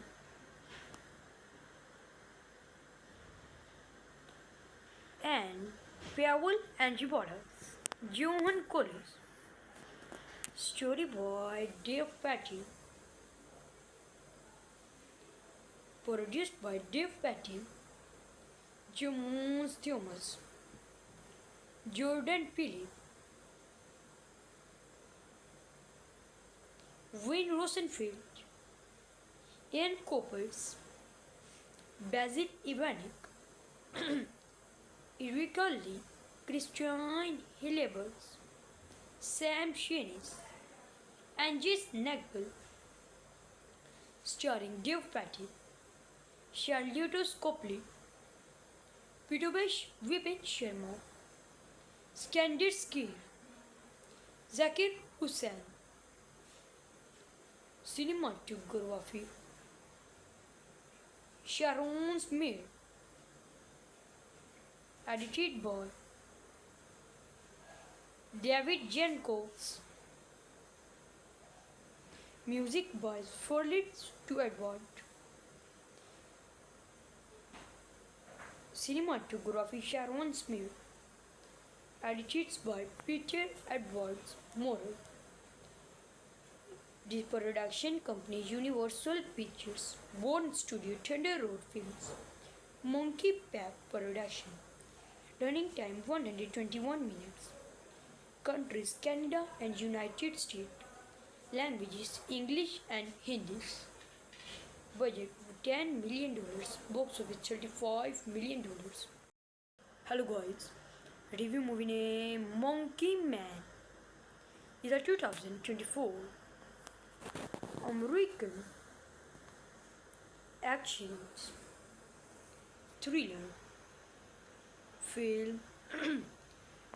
and Pavel Angibotas, Johan Collins. Story by Dev Patel, produced by Dev Patel, James Thomas, Jordan Peele, Wayne Rosenfeld, Ian Coppers, Basil Ivanek, Erika Lee, Christian Hillebers, Sam Shenies, and Jess Nagbel, starring Dev Patel, Charlotte Copley, Pitobesh Vipin Sharma, Skander Skir, Zakir Hussain. Cinematography Sharon Smith, edited by David Jenkins, music by Felix to Edward. Cinematography Sharon Smith, edited by Peter Edwards Morrow. The production company Universal Pictures, Bone Studio, Thunder Road Films, Monkey Pack Production. Running time 121 minutes. Countries Canada and United States. Languages English and Hindi. Budget $10 million. Box office $35 million. Hello guys. Review movie name Monkey Man. Is a 2024 American action thriller film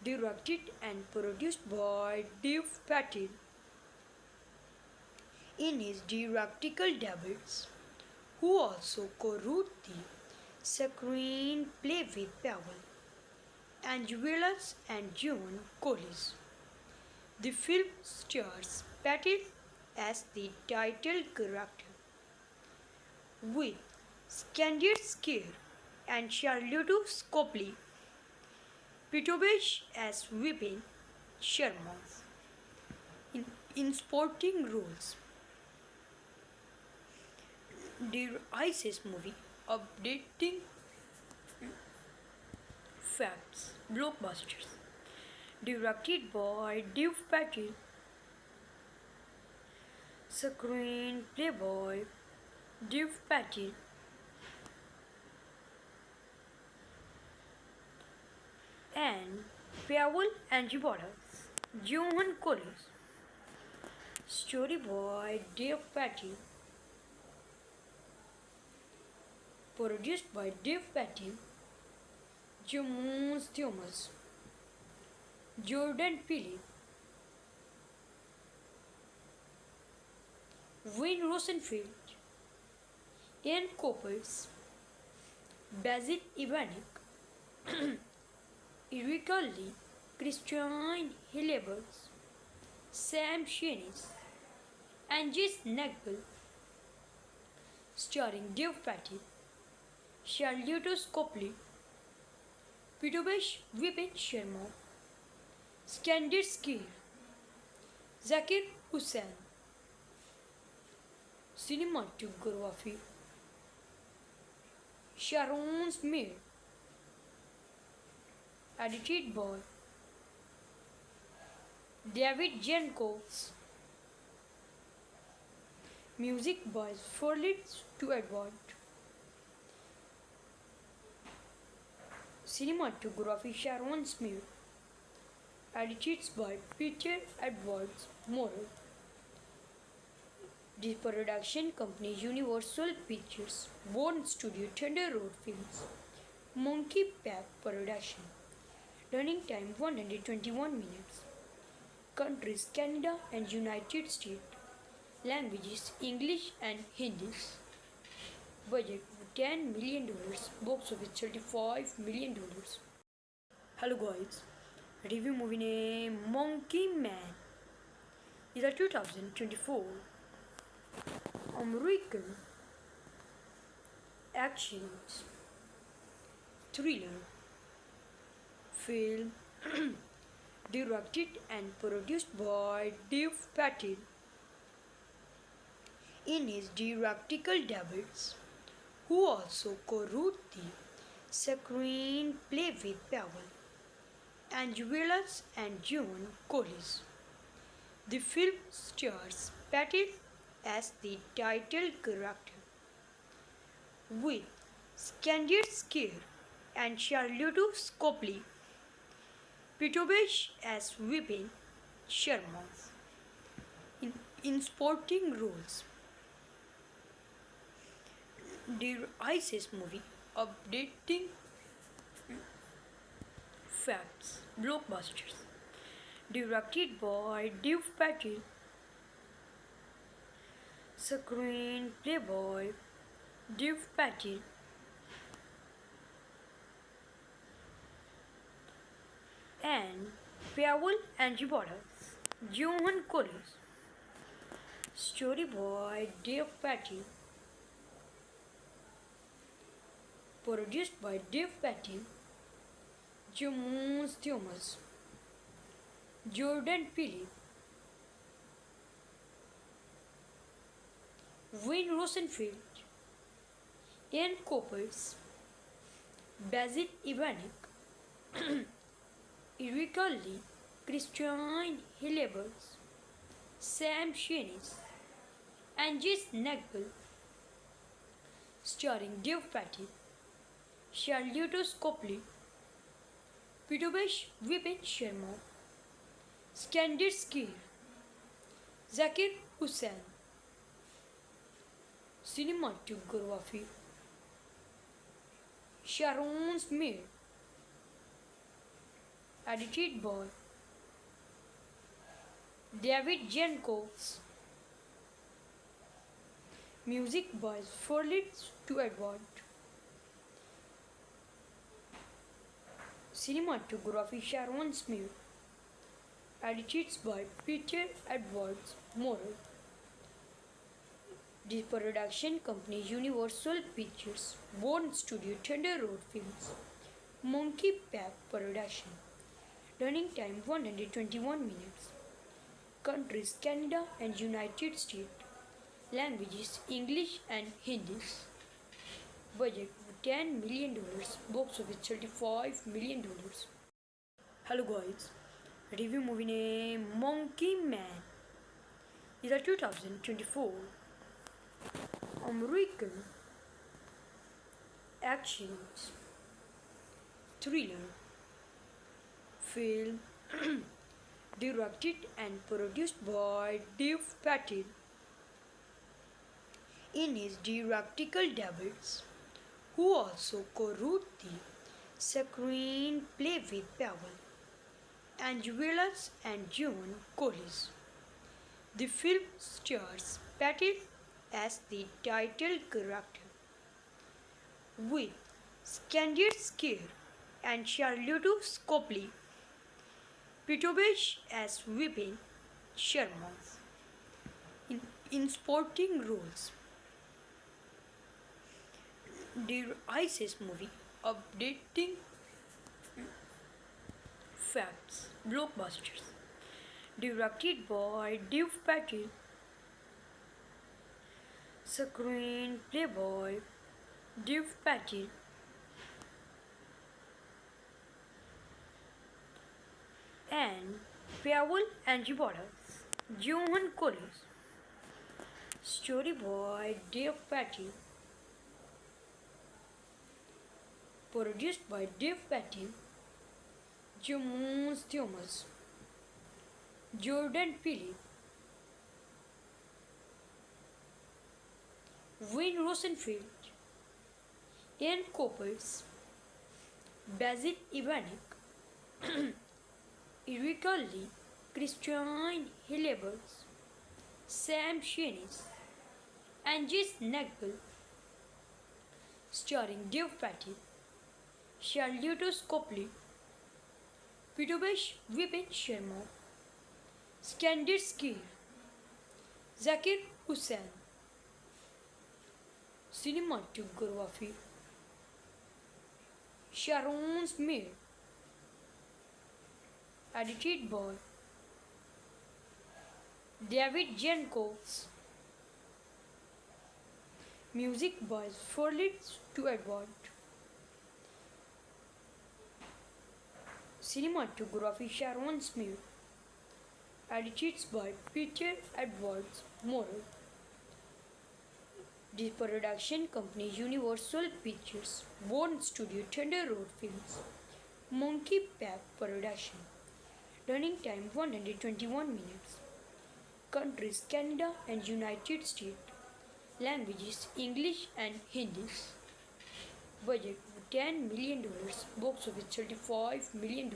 directed and produced by Dave Patel. In his directorial debuts, who also co-wrote the screenplay with Powell, Angelos and John Collins. The film stars Patel as the title character, with Skandir Scare and Charlotte Copley Pitobesh as Vipin Sharma in supporting roles. The ISIS movie updating facts blockbusters directed by Dave Patel, screenplay by Dave Patel, and Powell and Johan Collins. Story by Dave Patel. Produced by Dave Patel, James Thomas, Jordan Peele, Wayne Rosenfeld, Ian Coppers, Basil Ivanek, Erika Lee, Christian Hillebers, Sam Shenies, and Jess Nagbel. Starring Dave Patel, Charlotte Copley, Pitobesh Vipin Sharma, Skandir Scare, Zakir Hussain. Cinematography Sharon Smith. Edited by David Jenkins. Music by Furlit to Edward. Cinematography Sharon Smith. Edited by Peter Edwards Morrow. The production company Universal Pictures, Bone Studio, Thunder Road Films, Monkey Pack Production. Running time 121 minutes. Countries Canada and United States. Languages English and Hindi. Budget $10 million. Box office $35 million. Hello guys. Review movie name Monkey Man. Is a 2024 American action thriller film directed and produced by Dave Patel. In his directorial debuts, who also co-wrote the screenplay with Powell, Angelos and John Collins. The film stars Patel as the title character, with Skandir Scare and Charlotte Copley Pitobesh as Vipin Sharma in supporting roles. The ISIS movie updating facts blockbusters directed by Dave Patel, screenplay by Dave Patel, and Powell and Johan Collins. Story by Dave Patel. Produced by Dave Patel, James Thomas, Jordan Peele, Wayne Rosenfeld, Ian Coppers, Basil Ivanek, Erika Lee, Christian Hillebers, Sam Shenies, and Jason Nagbel, starring Dave Patel, Charlotte Copley, Pitobesh Vipin Sharma, Skander Skir, Zakir Hussain. Cinematography Sharon Smith, edited by David Jenkins, music by Furlit to Edward. Cinematography Sharon Smith, edited by Peter Edwards Morrow. The production company Universal Pictures, Bourne Studio, Thunder Road Films, Monkey Pack Production. Running time 121 minutes. Countries Canada and United States. Languages English and Hindi. Budget $10 million. Box office $35 million. Hello guys. Review movie name Monkey Man. Is a 2024 American action thriller film directed and produced by Dave Patel. In his directorial debuts, who also co-wrote the screenplay with Pavel Angelos and John Collis. The film stars Patel as the title character, with Skander Skir and Charlotte Copley, Pitobesh as Vipin Sharma in supporting roles. The ISIS movie updating facts blockbusters, directed by Dave Patel, screenplay by Dave Patel, and Pavel Angelos, John Collis. Story by Dave Patel, produced by Dave Patel, James Thomas, Jordan Peele, Wayne Rosenfeld, Ian Coppers, Basil Ivanek, Erika Lee, Christian Hillebers, Sam Shenies, and Jason Nagbel, starring Dave Patel, Charlotte Copley, Pitobesh Vipin Sharma, Skander Skir, Zakir Hussain. Cinematography Sharon Smith, edited by David Jenkins, music by Furlit to Edward. Cinematography Sharon Smith, edited by Peter Edwards Morrow. The production company Universal Pictures, Bourne Studio, Thunder Road Films, Monkey Pack Production. Running time 121 minutes. Countries Canada and United States. Languages English and Hindi. Budget $10 million. Box office $35 million.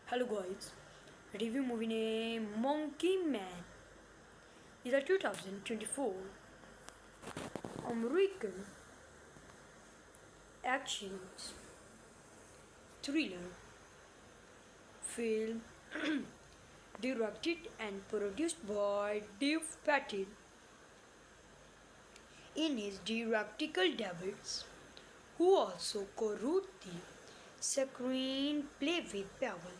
Hello guys. Review movie name Monkey Man. Is a 2024 American action thriller film directed and produced by Dave Patel. In his directorial debuts, who also co-wrote the screenplay with Pavel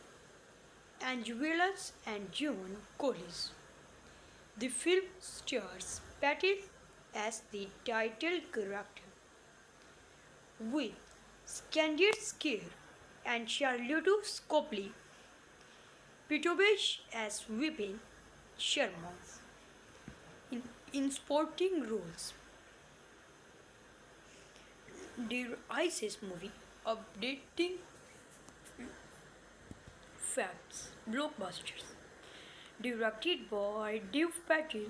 Angelos and John Collis. The film stars Patil as the title character, with Skandir Skir and Charlotte Copley, Pitobesh as Vipin Sharma. In sporting roles, the ISIS movie updating facts, blockbusters, directed by Dev Patil,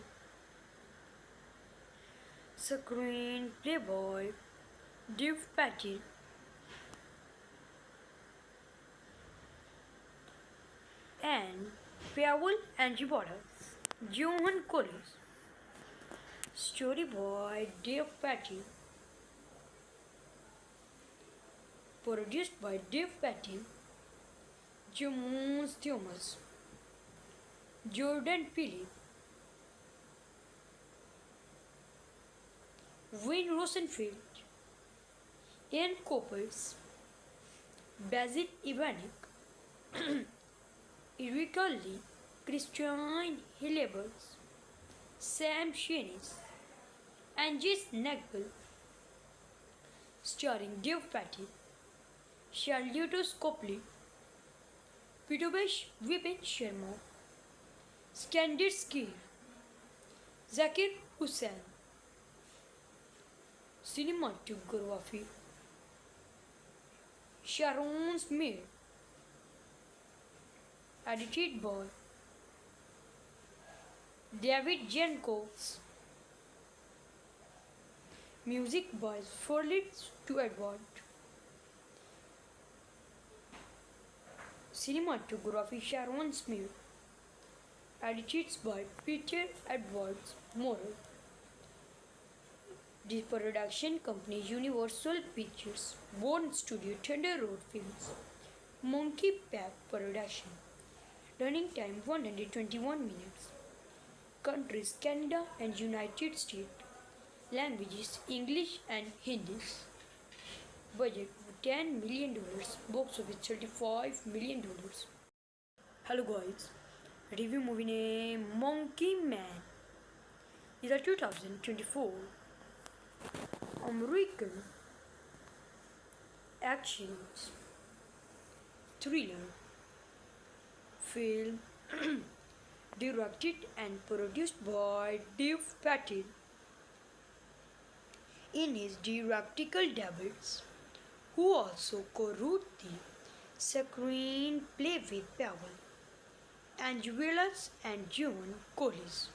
screenplay by Dev Patil, and Pavel Angibotas, Johan Collins, story by Dev Patil, produced by Dev Patil, James Thomas, Jordan Peele, Wayne Rosenfeld, Ian Coppers, Basil Ivanek, Erika Lee, Christian Hillebers, Sam Shenies, and Jess Nagbel, starring Dev Patil, Charlotte Copley, Pitobesh Vipin Sharma, Skandir Skir, Zakir Hussain. Cinematography, Sharon Smith, edited by David Jenkins, music by Furlit to Edward. Cinematography, Sharon Smith, edited by Peter Edwards Morrow. The production company Universal Pictures, Bond Studio, Thunder Road Films, Monkey Pack Production. Running time 121 minutes. Countries Canada and United States. Languages English and Hindi. Budget $10 million. Box office $35 million. Hello guys. Review movie name Monkey Man. Is a 2024 American action thriller film directed and produced by Dev Patil. In his directorial debuts, who also co-wrote the screenplay with Pavel Angelos and John Collins.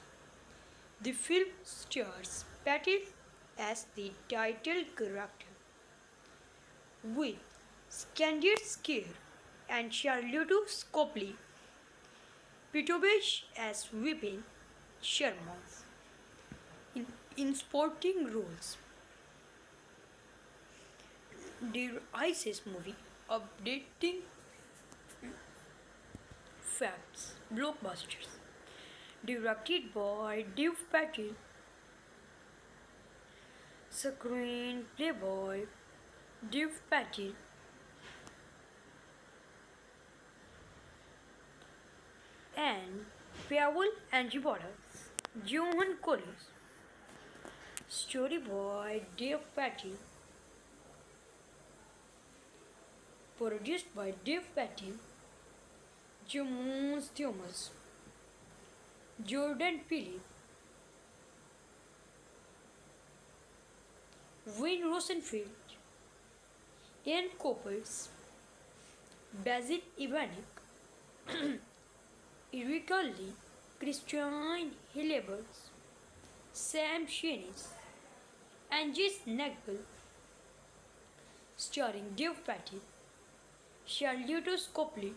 The film stars Patil as the title character, with Skandir Skir and Charlotte Copley, Pitobesh as Vipin Sharma. In supporting roles, the ISIS movie updating facts, blockbusters, directed by Dev Patil, screenplay by Dev Patil, and Pavel Angibotas, Johan Collins, story by Dev Patil, produced by Dev Patil, James Thomas, Jordan Peele, Wayne Rosenfeld, Ian Coppers, Basil Ivanek, Erika Lee, Christian Hillebers, Sam Shenies, and Jess Nagbel, starring Dev Patil, Charlotte Copley,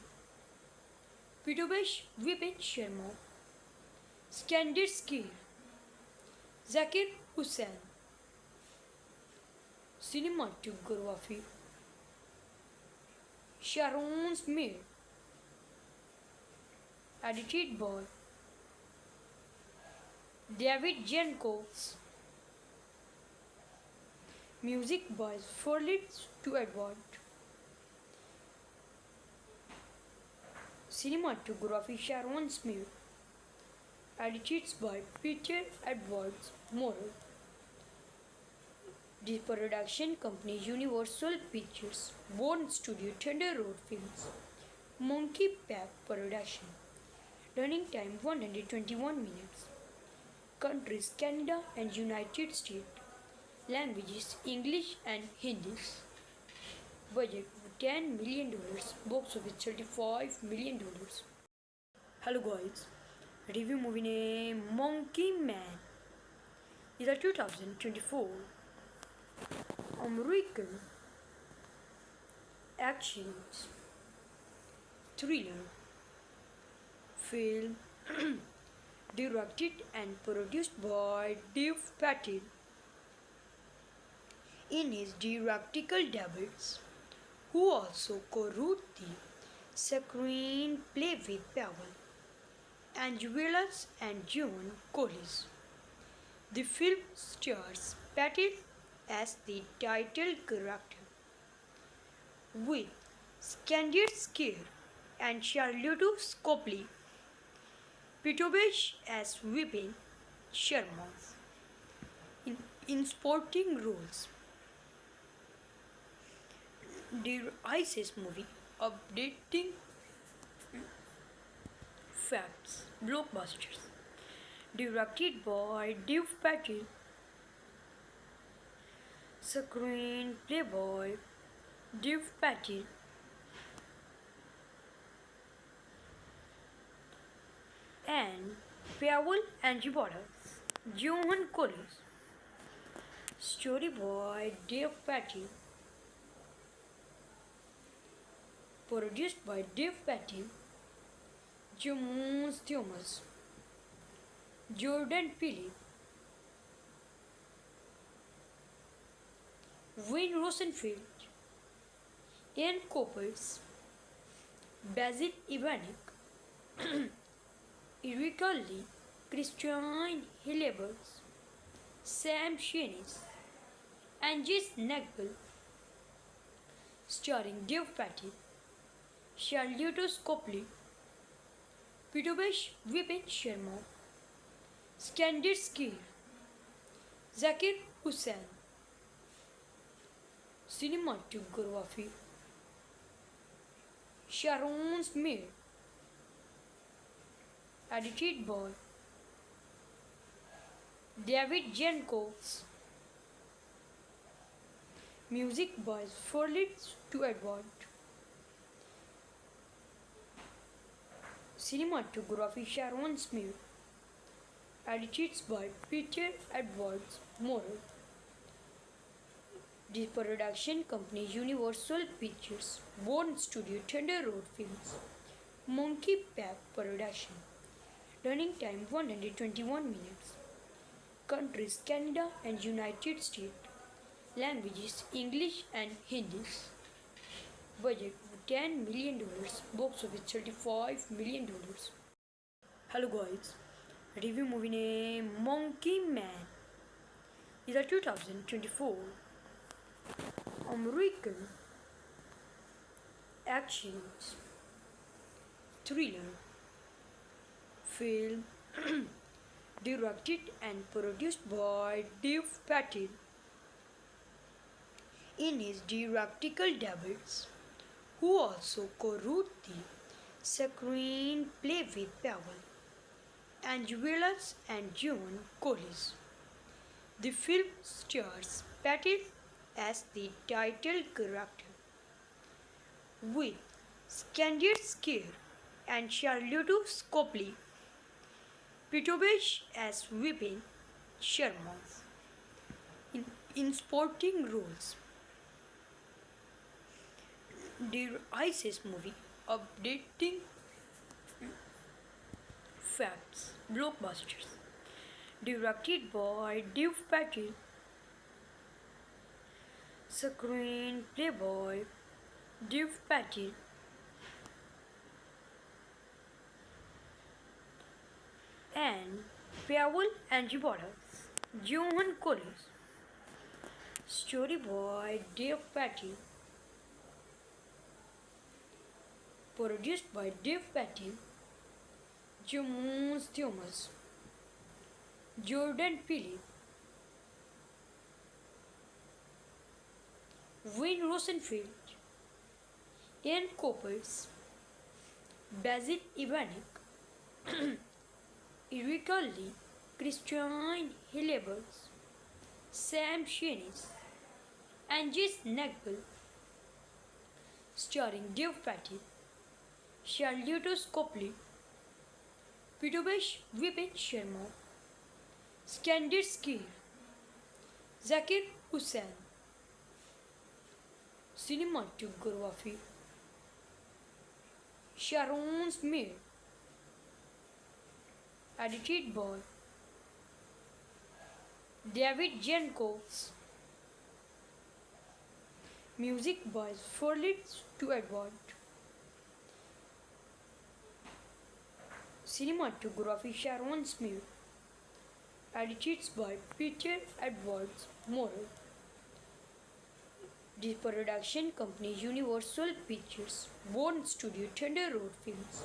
Pitobesh Vipin Sharma, Skandir Skir, Zakir Hussain. Cinematography, Sharon Smith, edited by David Jenkins, music by Furlit to Edward. Cinematography, Sharon Smith, Edited by Peter Edwards Morrow. The production company Universal Pictures, Bourne Studio, Thunder Road Films, Monkey Pack Production. Running time 121 minutes. Countries Canada and United States. Languages English and Hindi. Budget $10 million. Box office $35 million. Hello guys. Review movie name Monkey Man. Is a 2024 American action thriller film directed and produced by Dave Patel. In his directorial debuts, who also co-wrote the screenplay with Powell, Angelos and John Collis. The film stars Patel as the title character, with Skandir Scare and Charlotte Copley Pitobesh as Vipin Sharma in supporting roles. The ISIS movie updating facts blockbusters directed by Dave Patel, screenplay by Dave Patel, and Powell Angelos, Johan Collis. Story by Dave Patel. Produced by Dave Patel, James Thomas, Jordan Peele, Wayne Rosenfeld, Ian Coppers, Basil Ivanek, Erika Lee, Christian Hillebers, Sam Shenies, and Jess Nagbel. Starring Dave Patel, Charlotte Copley, Pitobesh Vipin Sharma, Skandir Scare, Zakir Hussain. Cinematography Sharon Smith. Edited by David Jenkins. Music by Furlit to Edward. Cinematography Sharon Smith. Edited by Peter Edwards Morrow. The production company Universal Pictures, Bourne Studio, Thunder Road Films, Monkey Pack Production. Running time 121 minutes. Countries Canada and United States. Languages English and Hindi. Budget $10 million. Box office $35 million. Hello guys. Review movie name Monkey Man. Is a 2024 American action thriller film directed and produced by Dave Patel. In his directorial debuts, who also co-wrote the screenplay with Powell, Angelos and John Collis. The film stars Patel as the title character, with Skandir Scare and Charlotte Copley Pitobesh as Vipin Sharma in supporting roles. The ISIS movie updating facts blockbusters directed by Dave Patel, screenplay by Dave Patel, and Powell Angelos, Johan Collis. Story by Dave Patel. Produced by Dave Patel, James Thomas, Jordan Peele, Wayne Rosenfeld, Ian Coppers, Basil Ivanek, Erika Lee, Christian Hillebers, Sam Shenies, and Jason Nagbel, starring Dave Patel, Charlotte Copley, Pitobesh Vipin Sharma, Skander Skir, Zakir Hussain. Cinematography Sharon Smith, edited by David Jenkins, music by Felix to Edward. Cinematography Sharon Smith, edited by Peter Edwards Morrow. The production company Universal Pictures, Bourne Studio, Thunder Road Films,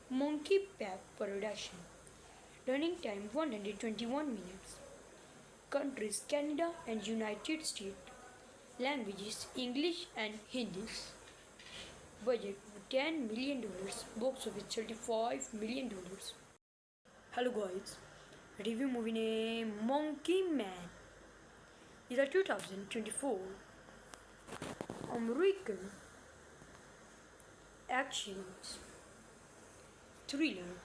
Monkey Pack Production. Running time 121 minutes. Countries Canada and United States. Languages English and Hindi. Budget $10 million. Box office $35 million. Hello guys. Review movie name Monkey Man. Is a 2024 American action thriller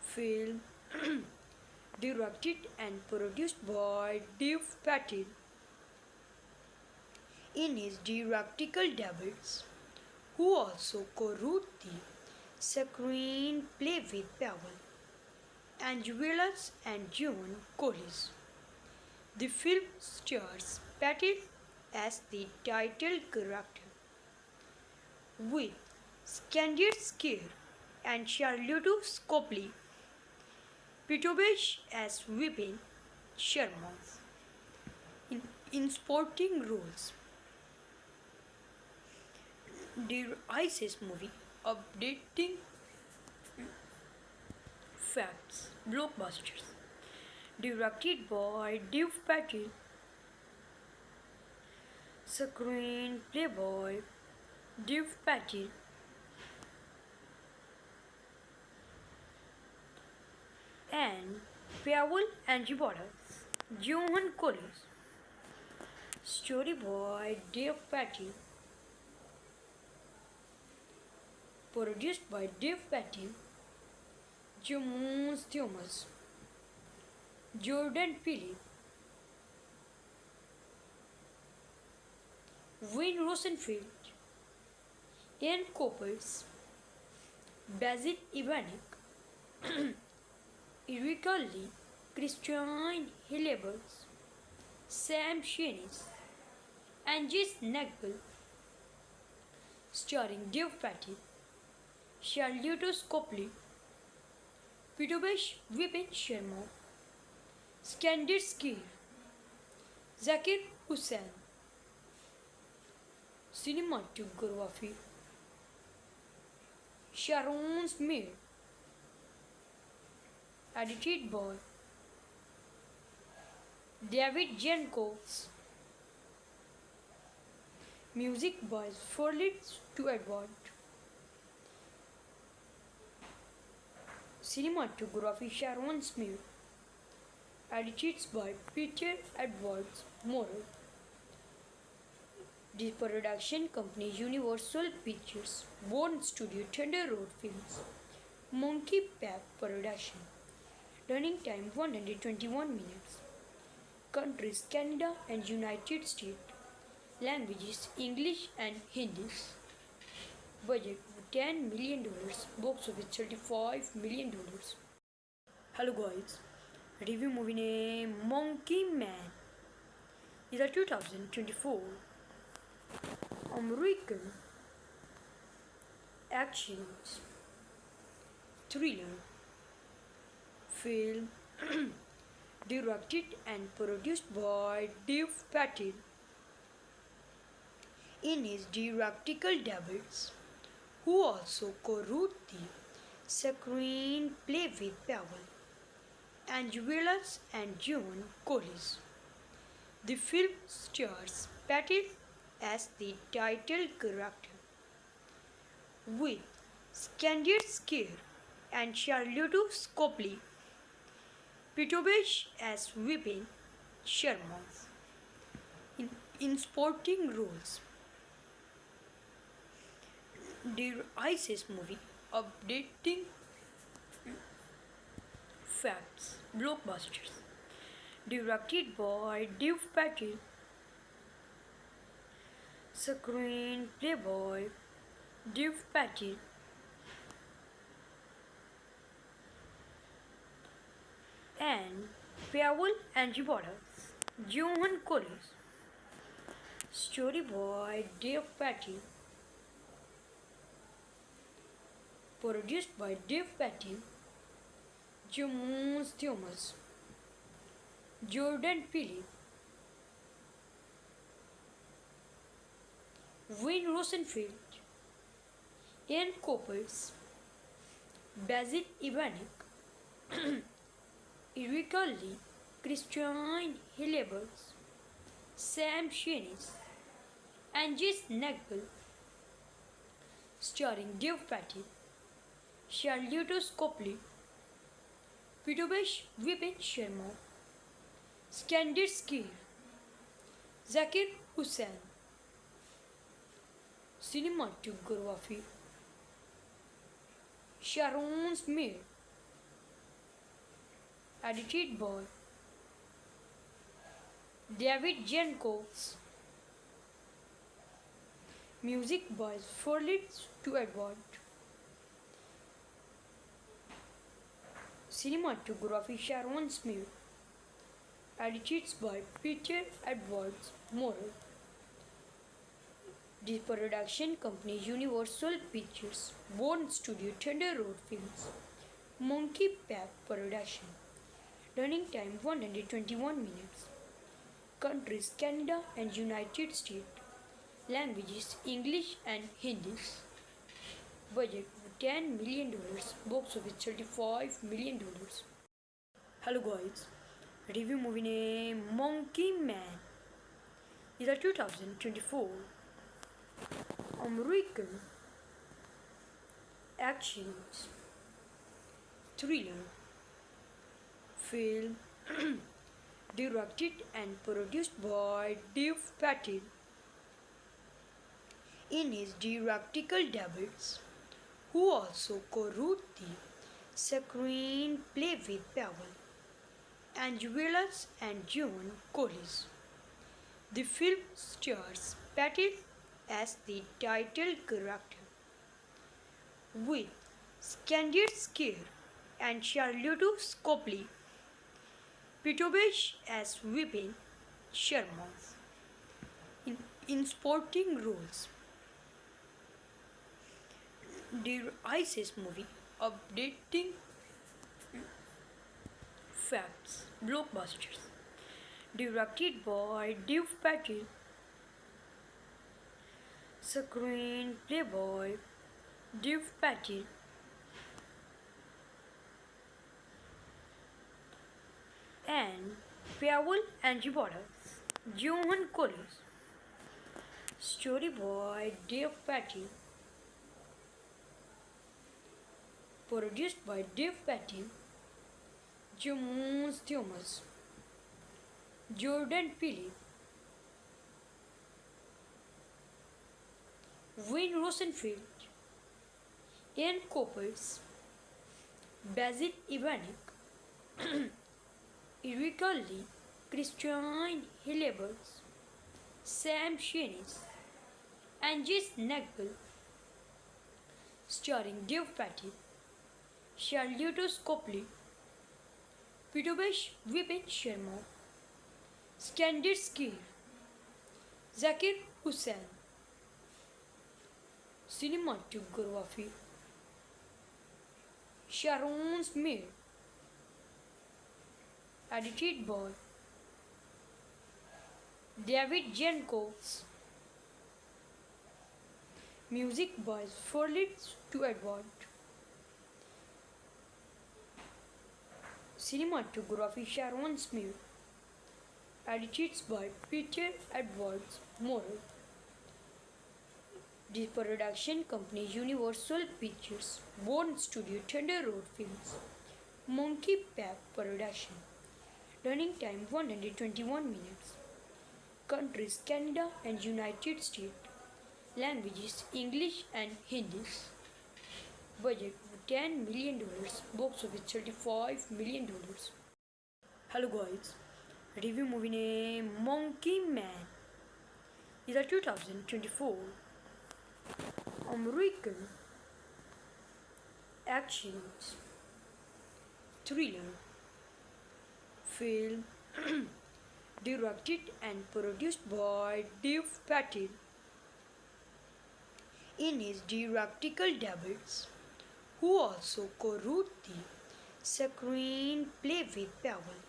film directed and produced by Dave Patel. In his directorial debuts, who also co-wrote the screenplay with Pavel, Angelos and John Collis. The film stars Patel as the title character, with Skander Skir and Charlotte Copley, Pitobesh as Vipin Sharma in supporting roles. The ISIS movie updating facts blockbusters, directed by Dave Patel, screenplay by Dave Patel, and Pavel Angelos, John Collis. Story by Dave Patel, produced by Dave Patel, James Thomas, Jordan Peele, Wayne Rosenfeld, Ian Coppers, Basil Ivanek, Erika Lee, Christian Hillebers, Sam Shenies, and Jason Nagbel, starring Dave Patel, Charlotte Copley, Pitobesh Vipin Sharma, Skander Skir, Zakir Hussain. Cinematography Sharon Smith, edited by David Jenkins, music by Felix to Edward. Cinematography Sharon Smith, edited by Peter Edwards Morrow. The production company Universal Pictures, Bourne Studio, Thunder Road Films, Monkey Pack Production. Running time 121 minutes. Countries Canada and United States. Languages English and Hindi. Budget $10 million. Box office $35 million. Hello guys. Review movie name Monkey Man. Is a 2024 American action thriller film directed and produced by Dave Patel. In his directorial debuts, who also co-wrote the screenplay with Pavel, Angelas and John Collis. The film stars Patel as the title character, with Skandir Skir and Charlotte Copley Pitobesh as Vipin Sharma. In supporting roles, the ISIS movie updating facts blockbusters directed by Dev Patel, screenplay by Dev Patel, and Pavel Angibotas, Johan Collis, story by Dev Patel, produced by Dev Patel, Jamus Thomas, Jordan Peele, Wayne Rosenfeld, Ian Coppers, Basil Ivanek, Erika Lee, Christian Hillebers, Sam Shenies, and Jess Nagel, starring Dev Patel, Charlotte Copley, Pitobesh Vipin Sharma, Skandir Skir, Zakir Hussain. Cinematography Sharon Smith, edited by David Jenkins, music by Furlit to Edward. Cinematography Sharon Smith, edited by Peter Edwards Morrow. The production company Universal Pictures, Bond Studio, Thunder Road Films, Monkey Pack Production. Running time 121 minutes. Countries Canada and United States. Languages English and Hindi. Budget $10 million. Box office $35 million. Hello guys. Review movie name Monkey Man. Is a 2024 American action thriller film directed and produced by Dev Patel. In his directorial debuts, who also co-wrote the screenplay with Pavel Angelas and John Collis. The film stars Patel as the title character, with Skandir Skir and Charlotte Copley Pitobesh as Vipin Sharma. In supporting roles, the ISIS movie updating facts blockbusters directed by Dev Patel, screenplay by Dev Patel, and Pavel Angibotas, Johan Collis, story by Dev Patel, produced by Dev Patel, Jamus Thomas, Jordan Peele, Wayne Rosenfeld, Ian Coppers, Basil Ivanek, Erika Lee, Christian Hillebers, Sam Shenies, and Jess Nagel, starring Dev Patel, Charlotte Copley, Pitobesh Vipin Sharma, Skandir Skir, Zakir Hussain. Cinematography Sharon Smith, edited by David Jenkins, music by Furlit to Edward. Cinematography Sharon Smith. Edited by Peter Edwards Morrow. The production company Universal Pictures. Born Studio Thunder Road Films. Monkey Pack Production. Running time 121 minutes. Countries Canada and United States. Languages English and Hindi. Budget $10 million. Box office $35 million. Hello guys. Review movie name Monkey Man. Is a 2024 American action thriller film directed and produced by Dev Patel. In his directorial debuts, who also co-wrote the screenplay with Pavel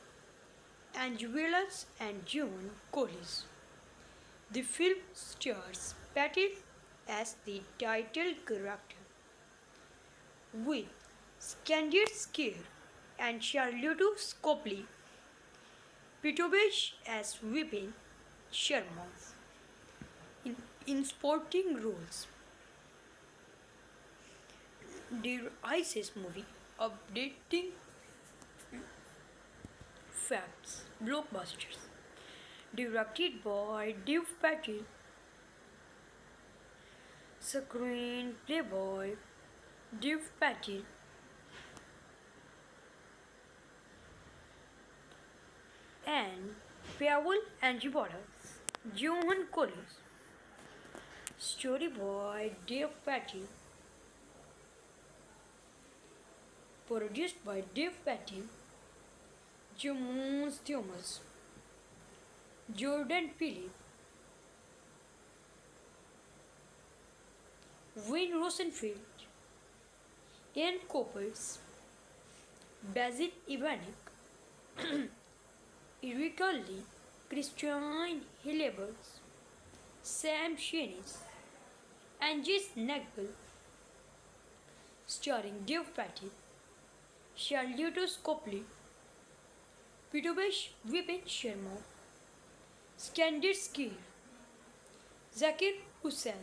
Angelos and John Collis. The film stars Patel as the title character, with Skander Skir and Charlotte Copley Pitobesh as Vipin Sharma in supporting roles. The ISIS movie updating facts blockbusters. Directed by Dev Patel. Screenplay by Dev Patel. And Pavel Angelos, John Collis. Story by Dev Patel. Produced by Dev Patel, James Thomas, Jordan Phillip, Wayne Rosenfeld, Ian Coppers, Basil Ivanek, Erika Lee, Christian Hillebers, Sam Shenis, and Jess Nagbel. Starring Dev Patel, Charlotte Copley, Pitobesh Vipin Sharma, Skander Skir, Zakir Hussain.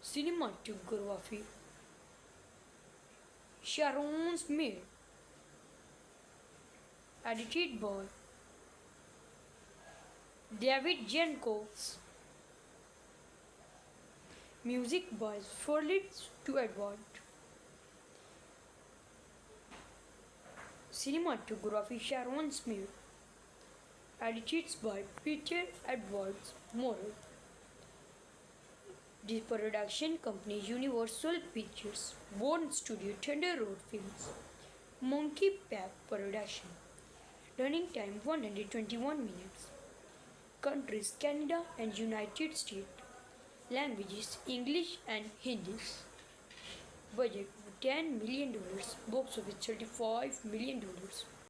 Cinematography Sharon Smith. Edited by David Jenkins. Music by Felix to Edward. Cinematography Sharon Smith. Edited by Peter Edwards Morrow. The production company Universal Pictures. Born Studio Thunder Road Films. Monkey Pack Production. Running time 121 minutes. Countries Canada and United States. Languages English and Hindi. Budget $10 million. Box office $35 million.